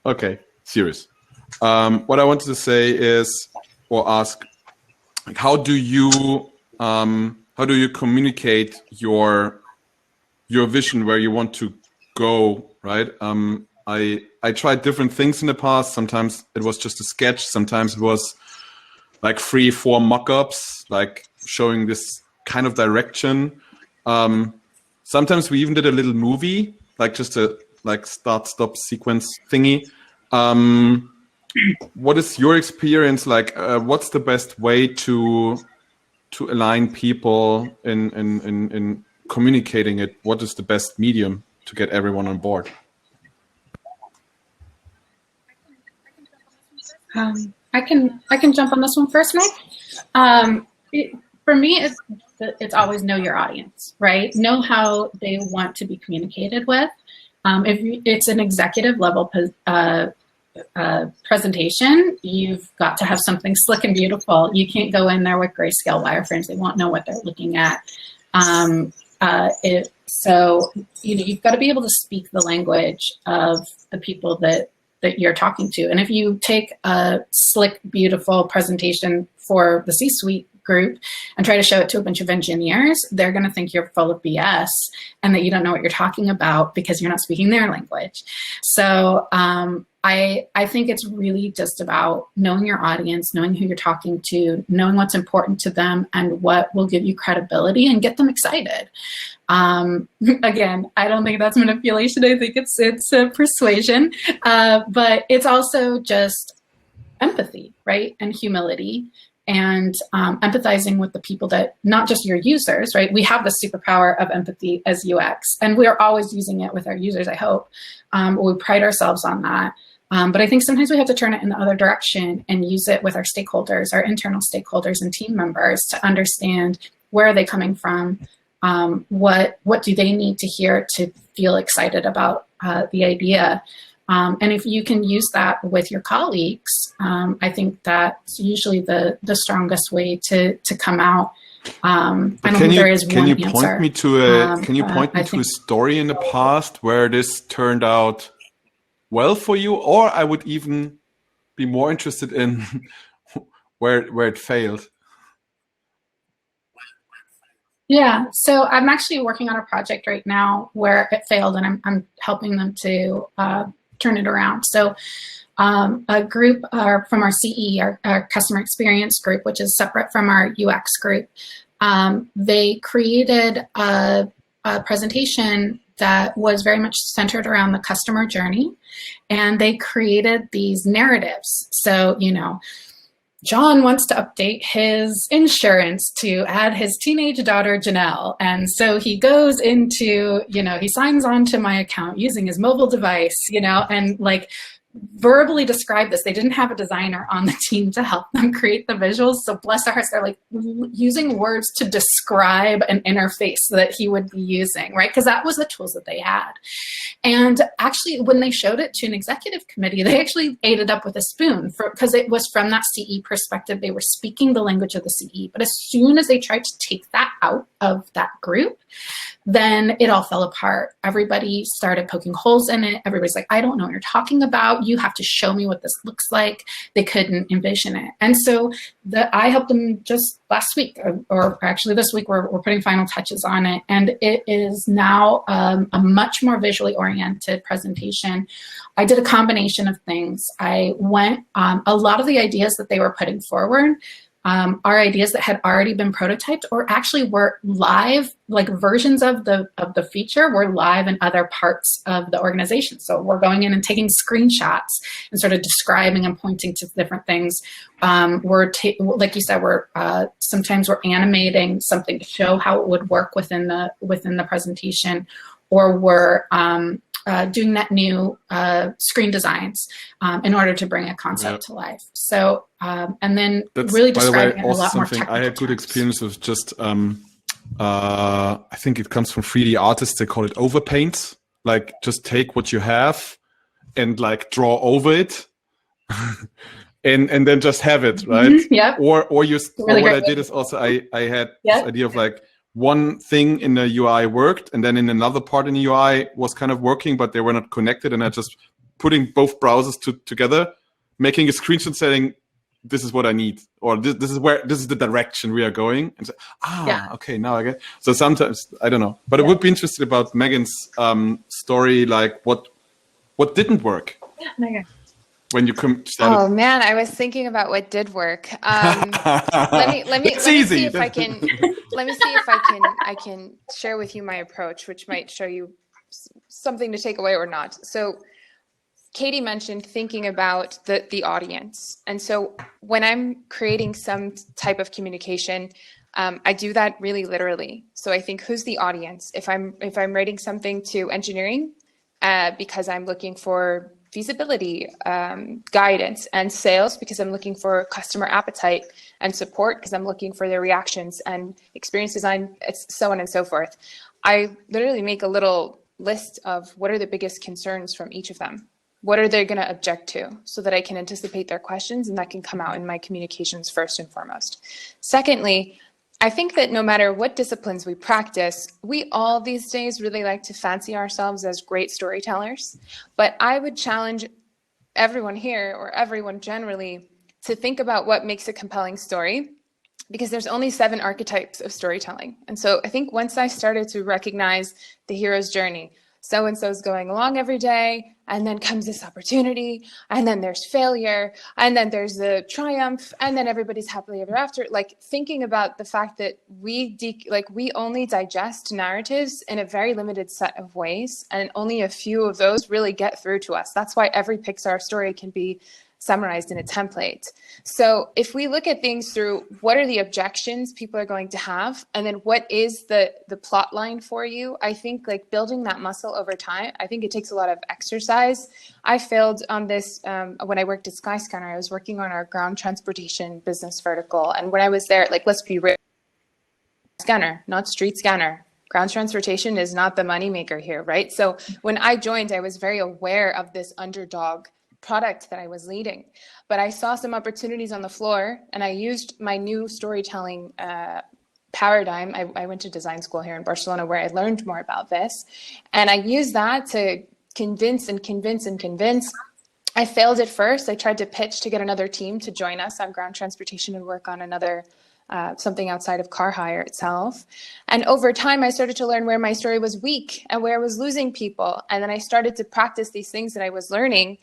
Okay, serious. What I wanted to say is, or ask, like, how do you communicate your vision, where you want to go, right? I tried different things in the past. Sometimes it was just a sketch. Sometimes it was like 3-4 mock-ups, like showing this kind of direction. Sometimes we even did a little movie, like just a start-stop sequence thingy. What is your experience like? What's the best way to align people in communicating it? What is the best medium to get everyone on board? I can jump on this one first, Mike. For me, it's always know your audience, right? Know how they want to be communicated with. If it's an executive level presentation, you've got to have something slick and beautiful. You can't go in there with grayscale wireframes. They won't know what they're looking at. So you've got to be able to speak the language of the people that you're talking to. And if you take a slick, beautiful presentation for the C-suite group and try to show it to a bunch of engineers, they're going to think you're full of BS and that you don't know what you're talking about because you're not speaking their language. So I think it's really just about knowing your audience, knowing who you're talking to, knowing what's important to them and what will give you credibility and get them excited. Again, I don't think that's manipulation. I think it's persuasion, but it's also just empathy, right? And humility. And empathizing with the people that, not just your users, right? We have the superpower of empathy as UX, and we're always using it with our users, I hope. We pride ourselves on that. But I think sometimes we have to turn it in the other direction and use it with our stakeholders, our internal stakeholders and team members to understand where are they coming from, what do they need to hear to feel excited about the idea. And if you can use that with your colleagues, I think that's usually the strongest way to come out. I don't think there is one answer. Point me to can you point me to a story in the past where this turned out well for you? Or I would even be more interested in where it failed. Yeah, so I'm actually working on a project right now where it failed, and I'm helping them to turn it around. So a group from our CE, our customer experience group, which is separate from our UX group, they created a presentation that was very much centered around the customer journey. And they created these narratives. So, John wants to update his insurance to add his teenage daughter, Janelle. And so he goes into, he signs on to my account using his mobile device, and verbally describe this. They didn't have a designer on the team to help them create the visuals. So bless their hearts, they're using words to describe an interface that he would be using, right? Because that was the tools that they had. And actually, when they showed it to an executive committee, they actually ate it up with a spoon because it was from that CE perspective. They were speaking the language of the CE. But as soon as they tried to take that out of that group, then it all fell apart. Everybody started poking holes in it. Everybody's like, I don't know what you're talking about. You have to show me what this looks like. They couldn't envision it. And so I helped them just last week, or actually this week, we're putting final touches on it. And it is now a much more visually oriented presentation. I did a combination of things. I went, a lot of the ideas that they were putting forward are ideas that had already been prototyped or actually were live, versions of the feature were live in other parts of the organization. So we're going in and taking screenshots and sort of describing and pointing to different things. Like you said, sometimes we're animating something to show how it would work within the presentation, or we're doing that new screen designs in order to bring a concept to life. So, and then that's really describing it a lot more technical. I had good experience with just, I think it comes from 3D artists. They call it overpaint. Just take what you have and draw over it. and then just have it, right? Mm-hmm. Yeah. Or what I did is also I had this idea of one thing in the UI worked, and then in another part in the UI was kind of working, but they were not connected. And I just putting both browsers together, making a screenshot saying, this is what I need, or this is the direction we are going. And okay, now I get. So sometimes I don't know, but I would be interested about Megan's story, what didn't work. Yeah. When you started. Oh man, I was thinking about what did work. Let me see if I can share with you my approach, which might show you something to take away or not. So Katie mentioned thinking about the audience. And so when I'm creating some type of communication, I do that really literally. So I think, who's the audience? If I'm writing something to engineering, because I'm looking for feasibility, guidance, and sales because I'm looking for customer appetite, and support because I'm looking for their reactions, and experience design, so on and so forth. I literally make a little list of what are the biggest concerns from each of them. What are they going to object to, so that I can anticipate their questions, and that can come out in my communications first and foremost. Secondly, I think that no matter what disciplines we practice, we all these days really like to fancy ourselves as great storytellers. But I would challenge everyone here, or everyone generally, to think about what makes a compelling story, because there's only 7 archetypes of storytelling. And so I think once I started to recognize the hero's journey, so-and-so's going along every day, and then comes this opportunity, and then there's failure, and then there's the triumph, and then everybody's happily ever after. Like, thinking about the fact that we only digest narratives in a very limited set of ways, and only a few of those really get through to us. That's why every Pixar story can be summarized in a template. So if we look at things through what are the objections people are going to have, and then what is the plot line for you, I think like building that muscle over time, I think it takes a lot of exercise. I failed on this when I worked at Skyscanner. I was working on our ground transportation business vertical. And when I was there, like, let's be real, scanner, not street scanner. Ground transportation is not the moneymaker here, right? So when I joined, I was very aware of this underdog product that I was leading, but I saw some opportunities on the floor, and I used my new storytelling paradigm. I went to design school here in Barcelona, where I learned more about this, and I used that to convince. I failed at first. I tried to pitch to get another team to join us on ground transportation and work on another something outside of car hire itself. And over time, I started to learn where my story was weak and where I was losing people. And then I started to practice these things that I was learning.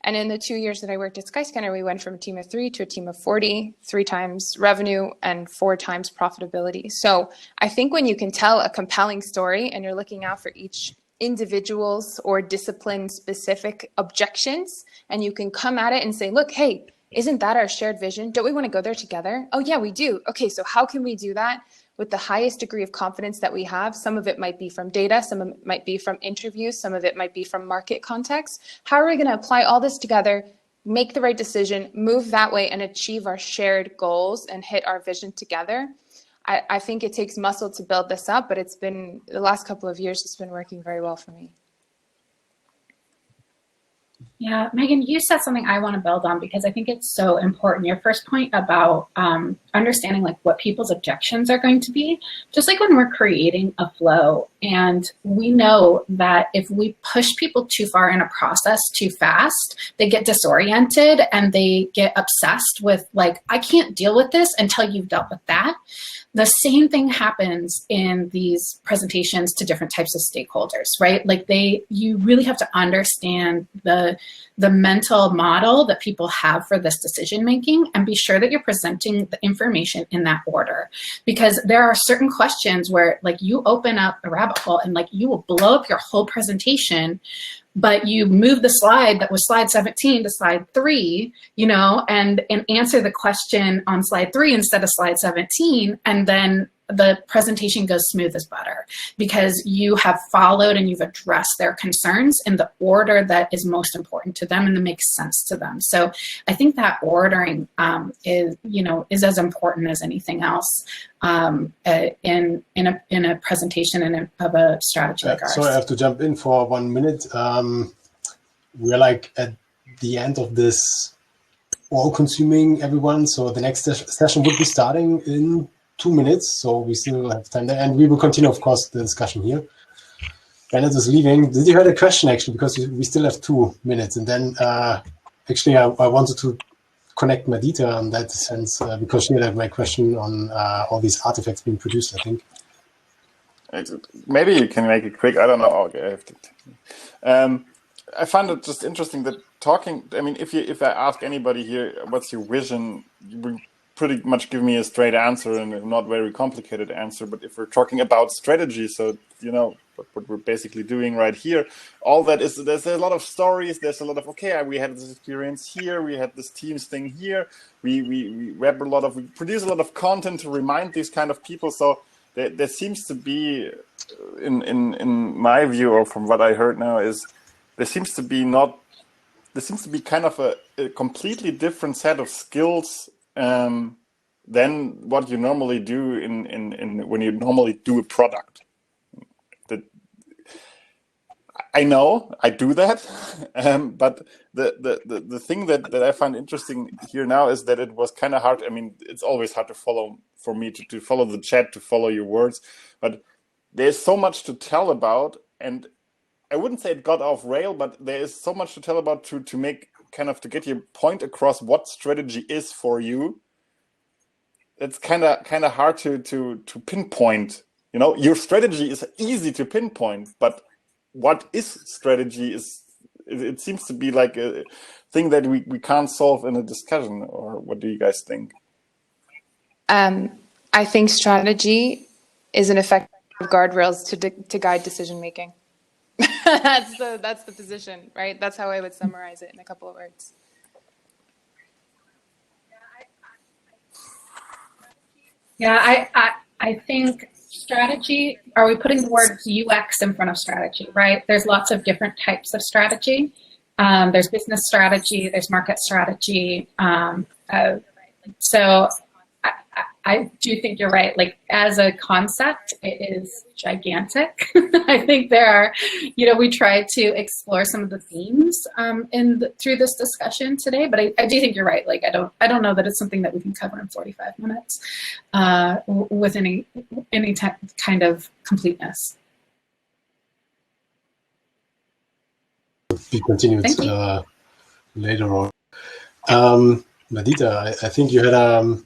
And in the 2 years that I worked at Skyscanner, we went from a team of 3 to a team of 40, 3 times revenue and 4 times profitability. So I think when you can tell a compelling story and you're looking out for each individual's or discipline specific objections, and you can come at it and say, look, hey, isn't that our shared vision? Don't we want to go there together? Oh yeah, we do. Okay, so how can we do that with the highest degree of confidence that we have? Some of it might be from data, some of it might be from interviews, some of it might be from market context. How are we going to apply all this together, make the right decision, move that way, and achieve our shared goals and hit our vision together? I think it takes muscle to build this up, but it's been, the last couple of years, it's been working very well for me. Yeah, Megan, you said something I want to build on because I think it's so important. Your first point about understanding like what people's objections are going to be, just like when we're creating a flow, and we know that if we push people too far in a process too fast, they get disoriented and they get obsessed with like, I can't deal with this until you've dealt with that. The same thing happens in these presentations to different types of stakeholders, right? Like you really have to understand the mental model that people have for this decision making, and be sure that you're presenting the information in that order. Because there are certain questions where like you open up a rabbit hole and like you will blow up your whole presentation, but you move the slide that was slide 17 to slide 3, you know, and answer the question on slide 3 instead of slide 17, and then the presentation goes smooth as butter because you have followed and you've addressed their concerns in the order that is most important to them and that makes sense to them. So I think that ordering is as important as anything else in a presentation and of a strategy like ours. So I have to jump in for 1 minute. We're like at the end of this all-consuming everyone. So the next session would be starting in 2 minutes, so we still have time there, and we will continue, of course, the discussion here. Bennett is leaving. Did you hear the question, actually? Because we still have 2 minutes, and then actually I wanted to connect Madita on that sense because she had a great question on all these artifacts being produced, I think. Maybe you can make it quick. I don't know. Okay, I have to. I find it just interesting that talking. I mean, if I ask anybody here, what's your vision? You will pretty much give me a straight answer and a not very complicated answer. But if we're talking about strategy, so you know what we're basically doing right here, all that is, there's a lot of stories. There's a lot of we had this experience here, we had this Teams thing here. We produce a lot of content to remind these kind of people. So there seems to be, in my view, or from what I heard now, is there seems to be not there seems to be kind of a completely different set of skills than what you normally do in when you normally do a product. That I know I do that, but the thing that I find interesting here now is that it was kind of hard. I mean, it's always hard to follow for me to follow the chat, to follow your words, but there's so much to tell about, and I wouldn't say it got off rail, but there is so much to tell about to make kind of to get your point across what strategy is for you. It's kind of hard to pinpoint. You know, your strategy is easy to pinpoint, but what is strategy is it seems to be like a thing that we can't solve in a discussion. Or what do you guys think? I think strategy is an effective guardrails to guide decision making. That's the position, right? That's how I would summarize it in a couple of words. Yeah, I think strategy, are we putting the word UX in front of strategy, right? There's lots of different types of strategy. There's business strategy, there's market strategy. So I do think you're right. Like, as a concept, it is gigantic. I think there are, we try to explore some of the themes through this discussion today, but I do think you're right. Like, I don't know that it's something that we can cover in 45 minutes with any kind of completeness. Be continued later on. Madita, I think you had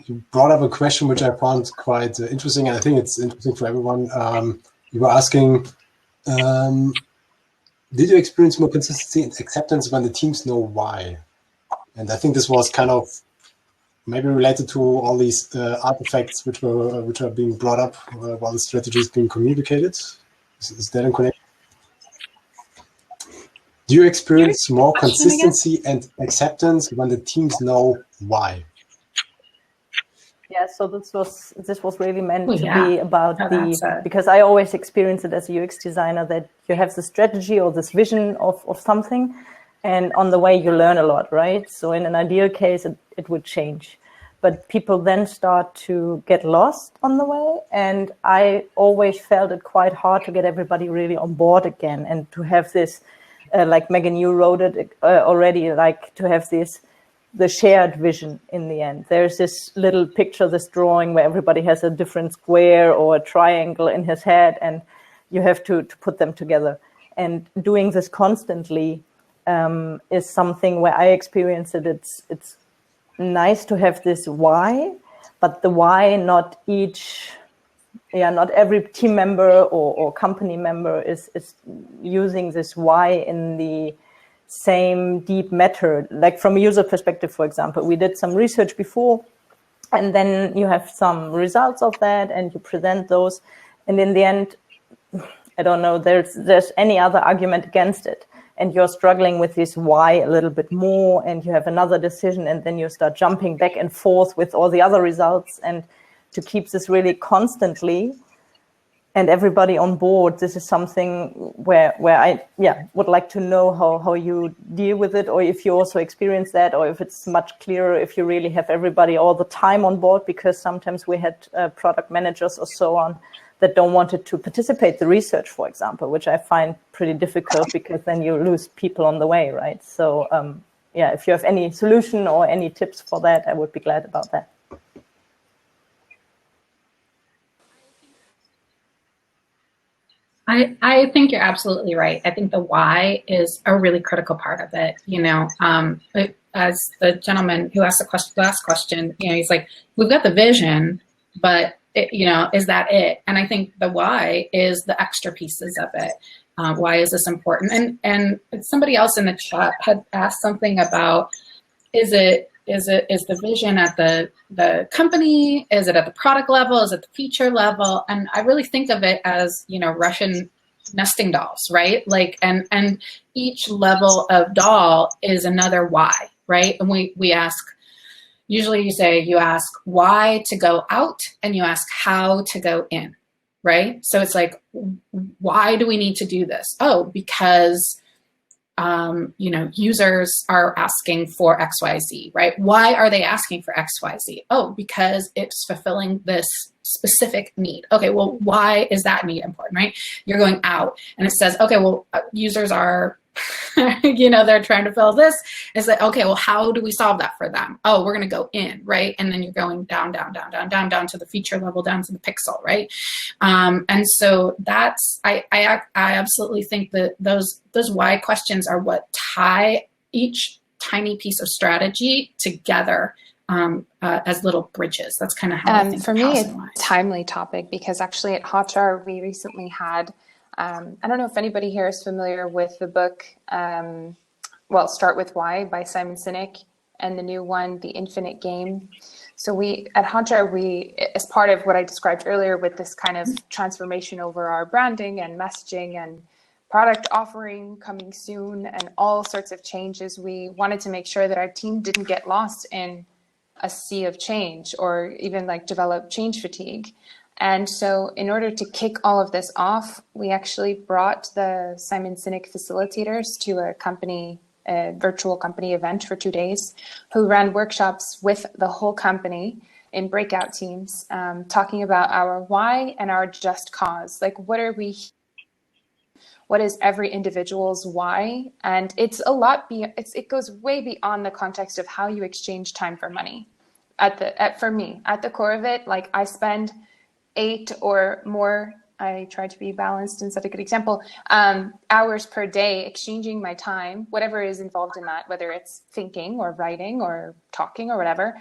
you brought up a question which I found quite interesting, and I think it's interesting for everyone. You were asking, did you experience more consistency and acceptance when the teams know why? And I think this was kind of maybe related to all these artifacts which are being brought up while the strategy is being communicated. Is that in connection? Do you experience more consistency and acceptance when the teams know why? Yeah, so this was really meant to be about because I always experience it as a UX designer, that you have the strategy or this vision of something, and on the way you learn a lot, right? So in an ideal case, it would change. But people then start to get lost on the way, and I always felt it quite hard to get everybody really on board again, and to have this, like Megan, you wrote it already, like to have the shared vision in the end. There's this little picture, this drawing where everybody has a different square or a triangle in his head, and you have to put them together. And doing this constantly is something where I experience it. It's nice to have this why, but the why, not every team member or company member is using this why in the same deep method. Like from a user perspective, for example, we did some research before, and then you have some results of that and you present those, and in the end, I don't know, there's any other argument against it, and you're struggling with this why a little bit more, and you have another decision, and then you start jumping back and forth with all the other results. And to keep this really constantly and everybody on board, this is something where I would like to know how you deal with it, or if you also experience that, or if it's much clearer if you really have everybody all the time on board, because sometimes we had product managers or so on that don't wanted to participate the research, for example, which I find pretty difficult, because then you lose people on the way, right? So if you have any solution or any tips for that, I would be glad about that. I think you're absolutely right. I think the why is a really critical part of it. As the gentleman who asked the last question, he's like, we've got the vision, but is that it? And I think the why is the extra pieces of it. Why is this important? And somebody else in the chat had asked something about, is the vision at the company? Is it at the product level? Is it the feature level? And I really think of it as, Russian nesting dolls, right? Like, and each level of doll is another why, right? And we ask, usually you ask why to go out, and you ask how to go in, right? So it's like, why do we need to do this? Oh, because users are asking for XYZ, right? Why are they asking for XYZ? Oh, because it's fulfilling this specific need. Okay, well, why is that need important, right? You're going out and it says, okay, well, users are, they're trying to fill this. It's like, okay, well, how do we solve that for them? Oh, we're going to go in, right? And then you're going down to the feature level, down to the pixel, right? And so that's, I absolutely think that those why questions are what tie each tiny piece of strategy together as little bridges. That's kind of how I think for me, it's a timely topic, because actually at Hotjar, we recently had, I don't know if anybody here is familiar with the book, Start With Why by Simon Sinek, and the new one, The Infinite Game. So at Hotjar, as part of what I described earlier with this kind of transformation over our branding and messaging and product offering coming soon and all sorts of changes, we wanted to make sure that our team didn't get lost in a sea of change or even develop change fatigue. And so in order to kick all of this off, we actually brought the Simon Sinek facilitators to a virtual company event for 2 days, who ran workshops with the whole company in breakout teams, talking about our why and our just cause. What is every individual's why? And it's it goes way beyond the context of how you exchange time for money. For me, at the core of it, I spend 8 or more, I try to be balanced and set a good example, hours per day exchanging my time, whatever is involved in that, whether it's thinking or writing or talking or whatever,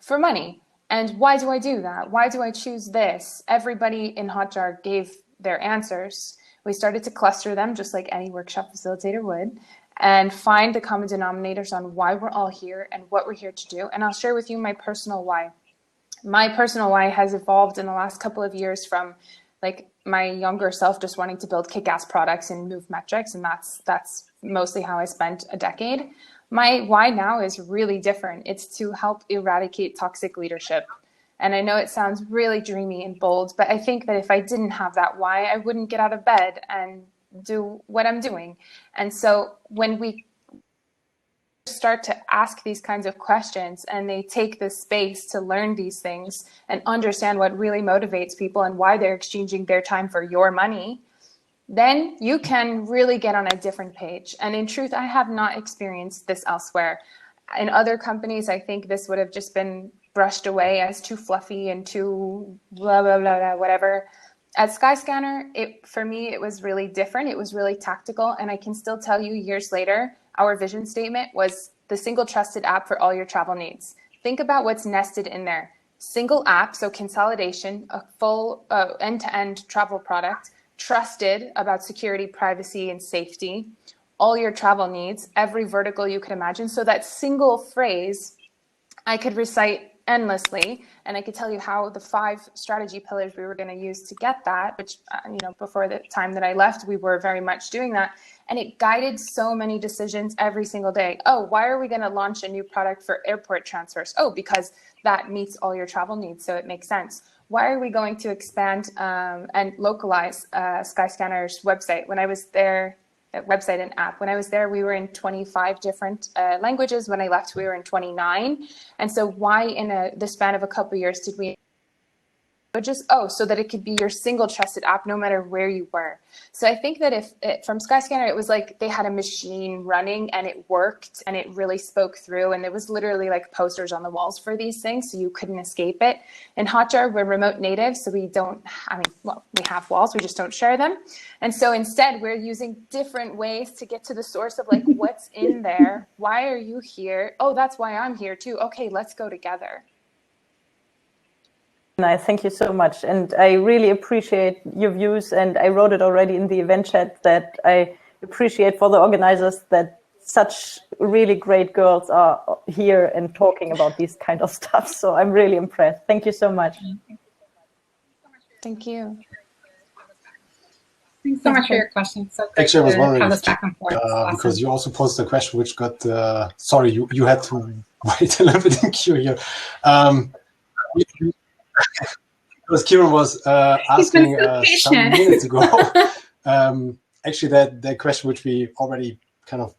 for money. And why do I do that? Why do I choose this? Everybody in Hotjar gave their answers. We started to cluster them just like any workshop facilitator would, and find the common denominators on why we're all here and what we're here to do. And I'll share with you my personal why. My personal why has evolved in the last couple of years from my younger self just wanting to build kick-ass products and move metrics. And that's mostly how I spent a decade. My why now is really different. It's to help eradicate toxic leadership. And I know it sounds really dreamy and bold, but I think that if I didn't have that why, I wouldn't get out of bed and do what I'm doing. And so when we start to ask these kinds of questions and they take the space to learn these things and understand what really motivates people and why they're exchanging their time for your money, then you can really get on a different page. And in truth, I have not experienced this elsewhere. In other companies, I think this would have just been brushed away as too fluffy and too blah, blah, blah, blah, whatever. At Skyscanner, for me, it was really different. It was really tactical. And I can still tell you years later, our vision statement was the single trusted app for all your travel needs. Think about what's nested in there. Single app, so consolidation, a full end-to-end travel product, trusted about security, privacy, and safety, all your travel needs, every vertical you could imagine. So that single phrase I could recite endlessly, and I could tell you how the 5 strategy pillars we were going to use to get that, which, before the time that I left, we were very much doing that. And it guided so many decisions every single day. Oh, why are we going to launch a new product for airport transfers? Oh, because that meets all your travel needs, so it makes sense. Why are we going to expand and localize Skyscanner's website? When I was there, website and app. When I was there, we were in 25 different languages. When I left, we were in 29. And so why in the span of a couple of years did we languages? Oh, so that it could be your single trusted app no matter where you were. So I think that from Skyscanner, it was like they had a machine running and it worked and it really spoke through. And there was literally posters on the walls for these things, so you couldn't escape it. In Hotjar, we're remote native, so we have walls, we just don't share them. And so instead, we're using different ways to get to the source of what's in there. Why are you here? Oh, that's why I'm here too. Okay, let's go together. I thank you so much. And I really appreciate your views. And I wrote it already in the event chat that I appreciate for the organizers that such really great girls are here and talking about these kind of stuff. So I'm really impressed. Thank you so much. Thank you. Thanks so much for your question. So great. Actually, I was wondering have this back and forth. Awesome. Because you also posted a question which got, sorry, you had to wait a little bit in queue here. Because Kieran was asking some minutes ago, actually that question which we already kind of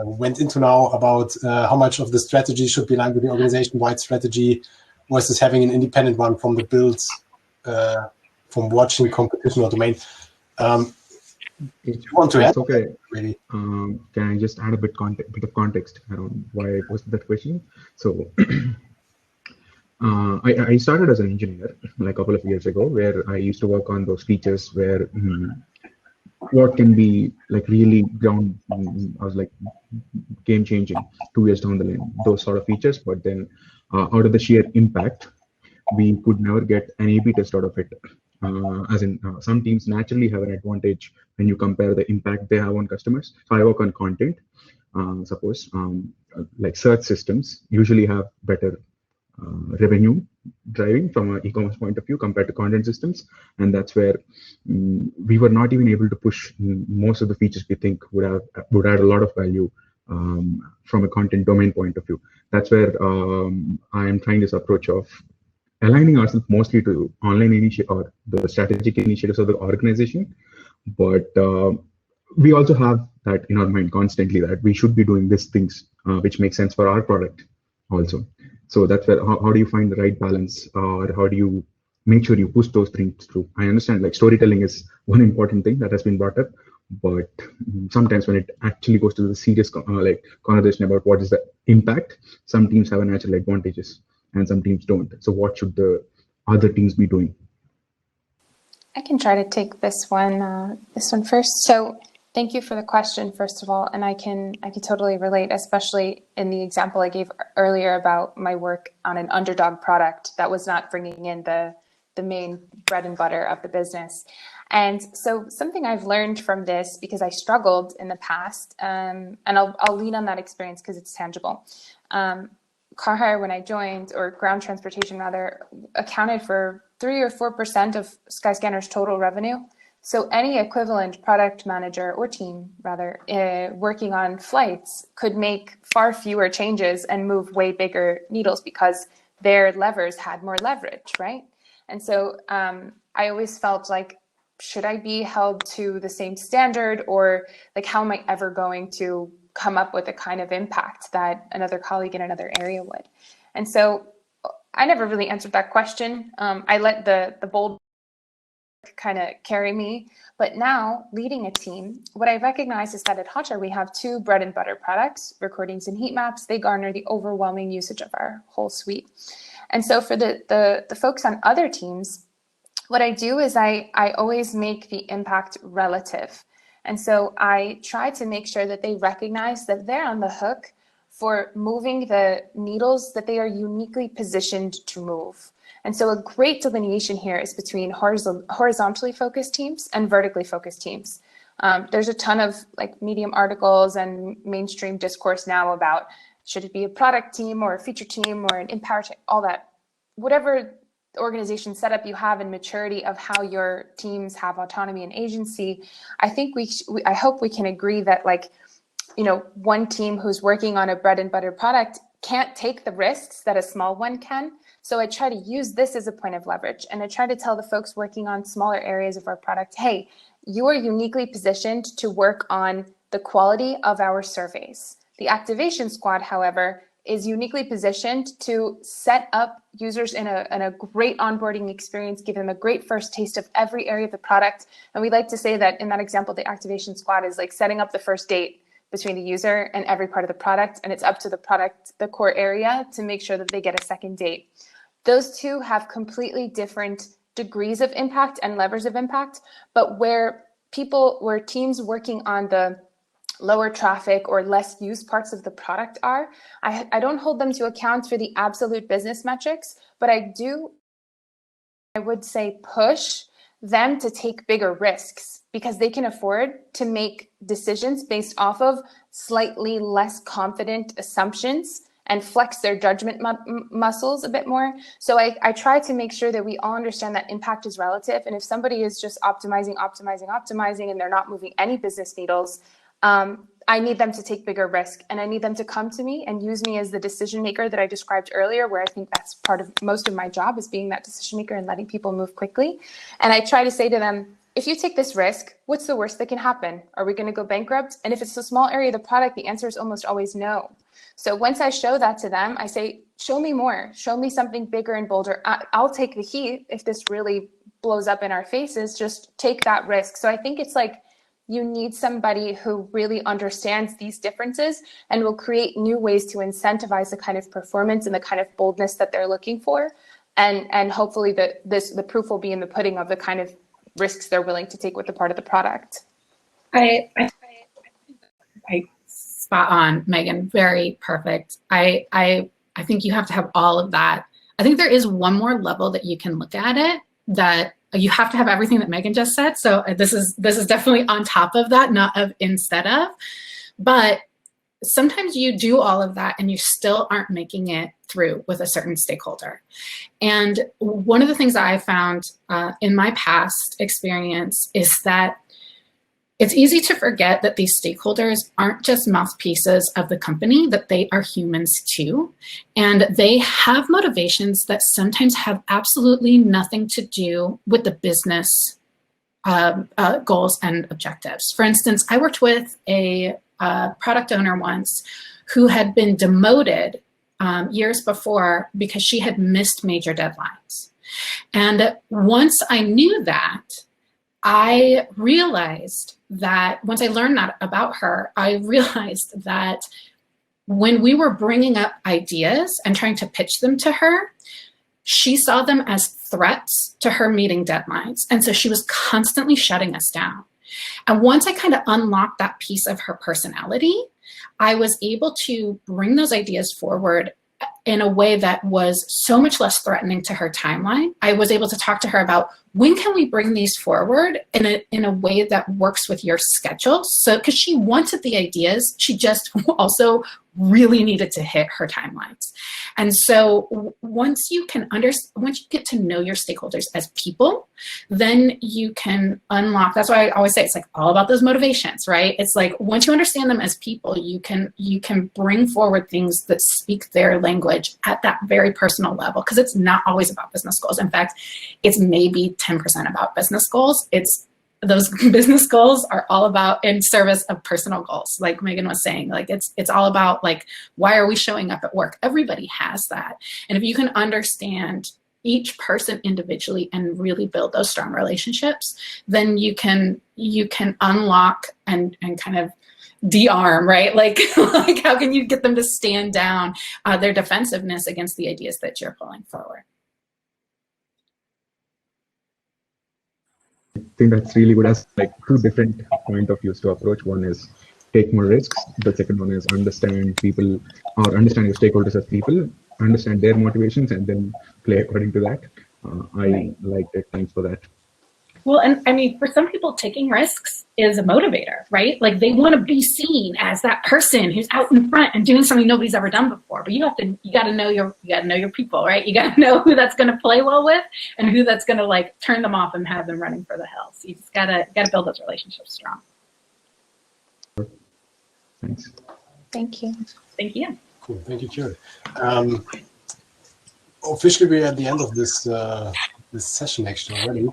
went into now about how much of the strategy should be aligned with the organization-wide strategy versus having an independent one from the builds, from watching competition or domain. Do you want to add? Okay. Maybe. Can I just add a bit of context around why I posted that question? So I started as an engineer like a couple of years ago, where I used to work on those features where what can be like really I was like game changing 2 years down the line, those sort of features. But then out of the sheer impact, we could never get an A/B test out of it. As in, some teams naturally have an advantage when you compare the impact they have on customers. So I work on content. Suppose like search systems usually have better revenue driving from an e-commerce point of view compared to content systems, and that's where we were not even able to push most of the features we think would add a lot of value from a content domain point of view. That's where I am trying this approach of aligning ourselves mostly to online initiative or the strategic initiatives of the organization, but we also have that in our mind constantly that we should be doing these things which make sense for our product also. So that's where how do you find the right balance, or how do you make sure you push those things through? I understand like storytelling is one important thing that has been brought up, but sometimes when it actually goes to the serious like conversation about what is the impact, some teams have a natural advantages and some teams don't. So what should the other teams be doing? I can try to take this one first. So thank you for the question, first of all, and I can totally relate, especially in the example I gave earlier about my work on an underdog product that was not bringing in the main bread and butter of the business. And so something I've learned from this, because I struggled in the past, and I'll lean on that experience because it's tangible. Car hire, when I joined, or ground transportation rather, accounted for 3 or 4% of Skyscanner's total revenue. So any equivalent product manager or team, rather, working on flights could make far fewer changes and move way bigger needles because their levers had more leverage, right? And so I always felt like, should I be held to the same standard, or like how am I ever going to come up with the kind of impact that another colleague in another area would? And so I never really answered that question. I let the bold kind of carry me. But now, leading a team, what I recognize is that at Hotjar, we have 2 bread and butter products, recordings and heat maps. They garner the overwhelming usage of our whole suite. And so for the folks on other teams, what I do is I always make the impact relative. And so I try to make sure that they recognize that they're on the hook for moving the needles that they are uniquely positioned to move. And so a great delineation here is between horizontally focused teams and vertically focused teams. There's a ton of like Medium articles and mainstream discourse now about should it be a product team or a feature team or an empower team, all that. Whatever organization setup you have and maturity of how your teams have autonomy and agency, I think I hope we can agree that, like, you know, one team who's working on a bread and butter product can't take the risks that a small one can. So I try to use this as a point of leverage, and I try to tell the folks working on smaller areas of our product, hey, you are uniquely positioned to work on the quality of our surveys. The activation squad, however, is uniquely positioned to set up users in a great onboarding experience, give them a great first taste of every area of the product. And we like to say that in that example, the activation squad is like setting up the first date between the user and every part of the product. And it's up to the product, the core area, to make sure that they get a second date. Those two have completely different degrees of impact and levers of impact, but where teams working on the lower traffic or less used parts of the product are, I don't hold them to account for the absolute business metrics, but I would say push them to take bigger risks because they can afford to make decisions based off of slightly less confident assumptions and flex their judgment muscles a bit more. So I try to make sure that we all understand that impact is relative. And if somebody is just optimizing, and they're not moving any business needles, I need them to take bigger risk, and I need them to come to me and use me as the decision maker that I described earlier, where I think that's part of most of my job, is being that decision maker and letting people move quickly. And I try to say to them, if you take this risk, what's the worst that can happen? Are we going to go bankrupt? And if it's a small area of the product, the answer is almost always no. So once I show that to them, I say, show me more, show me something bigger and bolder. I'll take the heat if this really blows up in our faces, just take that risk. So I think it's like, you need somebody who really understands these differences and will create new ways to incentivize the kind of performance and the kind of boldness that they're looking for. And hopefully the proof will be in the pudding of the kind of risks they're willing to take with the part of the product. I spot on, Megan. Very perfect. I think you have to have all of that. I think there is one more level that you can look at it, that you have to have everything that Megan just said. So this is definitely on top of that, not of instead of. But sometimes you do all of that and you still aren't making it through with a certain stakeholder. And one of the things that I found in my past experience is that it's easy to forget that these stakeholders aren't just mouthpieces of the company, that they are humans too. And they have motivations that sometimes have absolutely nothing to do with the business goals and objectives. For instance, I worked with a product owner once who had been demoted years before because she had missed major deadlines. And once I knew that, I realized that once I learned that about her, I realized that when we were bringing up ideas and trying to pitch them to her, she saw them as threats to her meeting deadlines. And so she was constantly shutting us down. And once I kind of unlocked that piece of her personality, I was able to bring those ideas forward in a way that was so much less threatening to her timeline. I was able to talk to her about, when can we bring these forward in a way that works with your schedule? So, because she wanted the ideas, she just also really needed to hit her timelines. And so once you get to know your stakeholders as people, then you can unlock, that's why I always say it's like all about those motivations, right? It's like, once you understand them as people, you can bring forward things that speak their language at that very personal level, because it's not always about business goals. In fact, it's maybe 10% about business goals. Those business goals are all about in service of personal goals. Like Megan was saying, like it's all about, like, why are we showing up at work? Everybody has that. And if you can understand each person individually and really build those strong relationships, then you can unlock and kind of de-arm, right? Like how can you get them to stand down their defensiveness against the ideas that you're pulling forward? I think that's really good. As like two different point of views to approach. One is take more risks. The second one is understand people, or understand your stakeholders as people, understand their motivations, and then play according to that. I like it. Thanks for that. Well, and I mean, for some people, taking risks is a motivator, right? Like they want to be seen as that person who's out in front and doing something nobody's ever done before. But you got to know your people, right? You got to know who that's going to play well with and who that's going to like turn them off and have them running for the hills. So you just gotta build those relationships strong. Thanks. Thank you. Thank you. Cool. Thank you, Kira. Officially, we're at the end of this session actually already.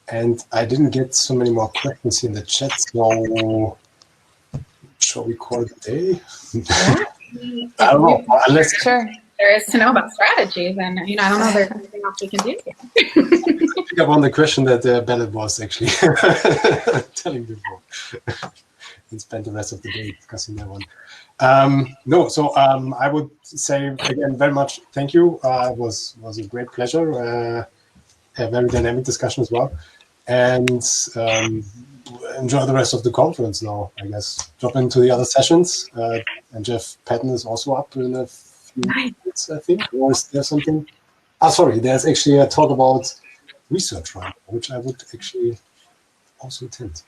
And I didn't get so many more questions in the chat, so shall we call it a day? I don't know. Unless Sure. There is to know about strategy, then I don't know there's anything else we can do. I pick up on the question that Bennett was actually telling before, and spent the rest of the day discussing that one. I would say again very much thank you. It was a great pleasure. A very dynamic discussion as well, and enjoy the rest of the conference now, I guess. Drop into the other sessions, and Jeff Patton is also up in a few minutes, I think, or is there something? Sorry, there's actually a talk about research right now, which I would actually also attend.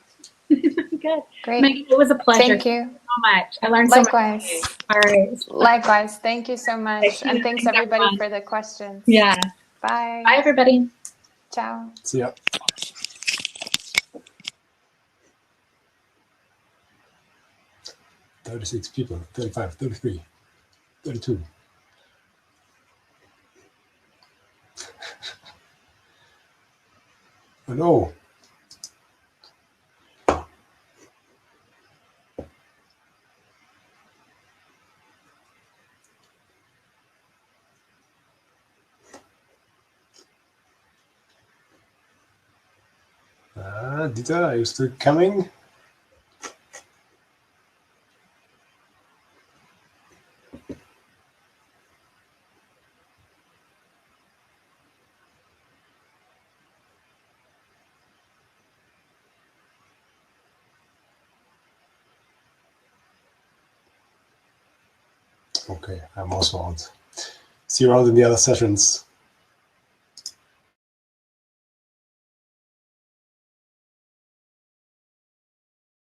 Good. Great. Megan, it was a pleasure. Thank you So much. I learned so much. Likewise. All right. Likewise. Thank you so much. Thank you. And thanks everybody for the questions. Yeah. Bye. Bye, everybody. Ciao. See ya. 36 people, 35, 33, 32. Oh no. Dieter, are you still coming? Okay, I'm also out. See you around in the other sessions.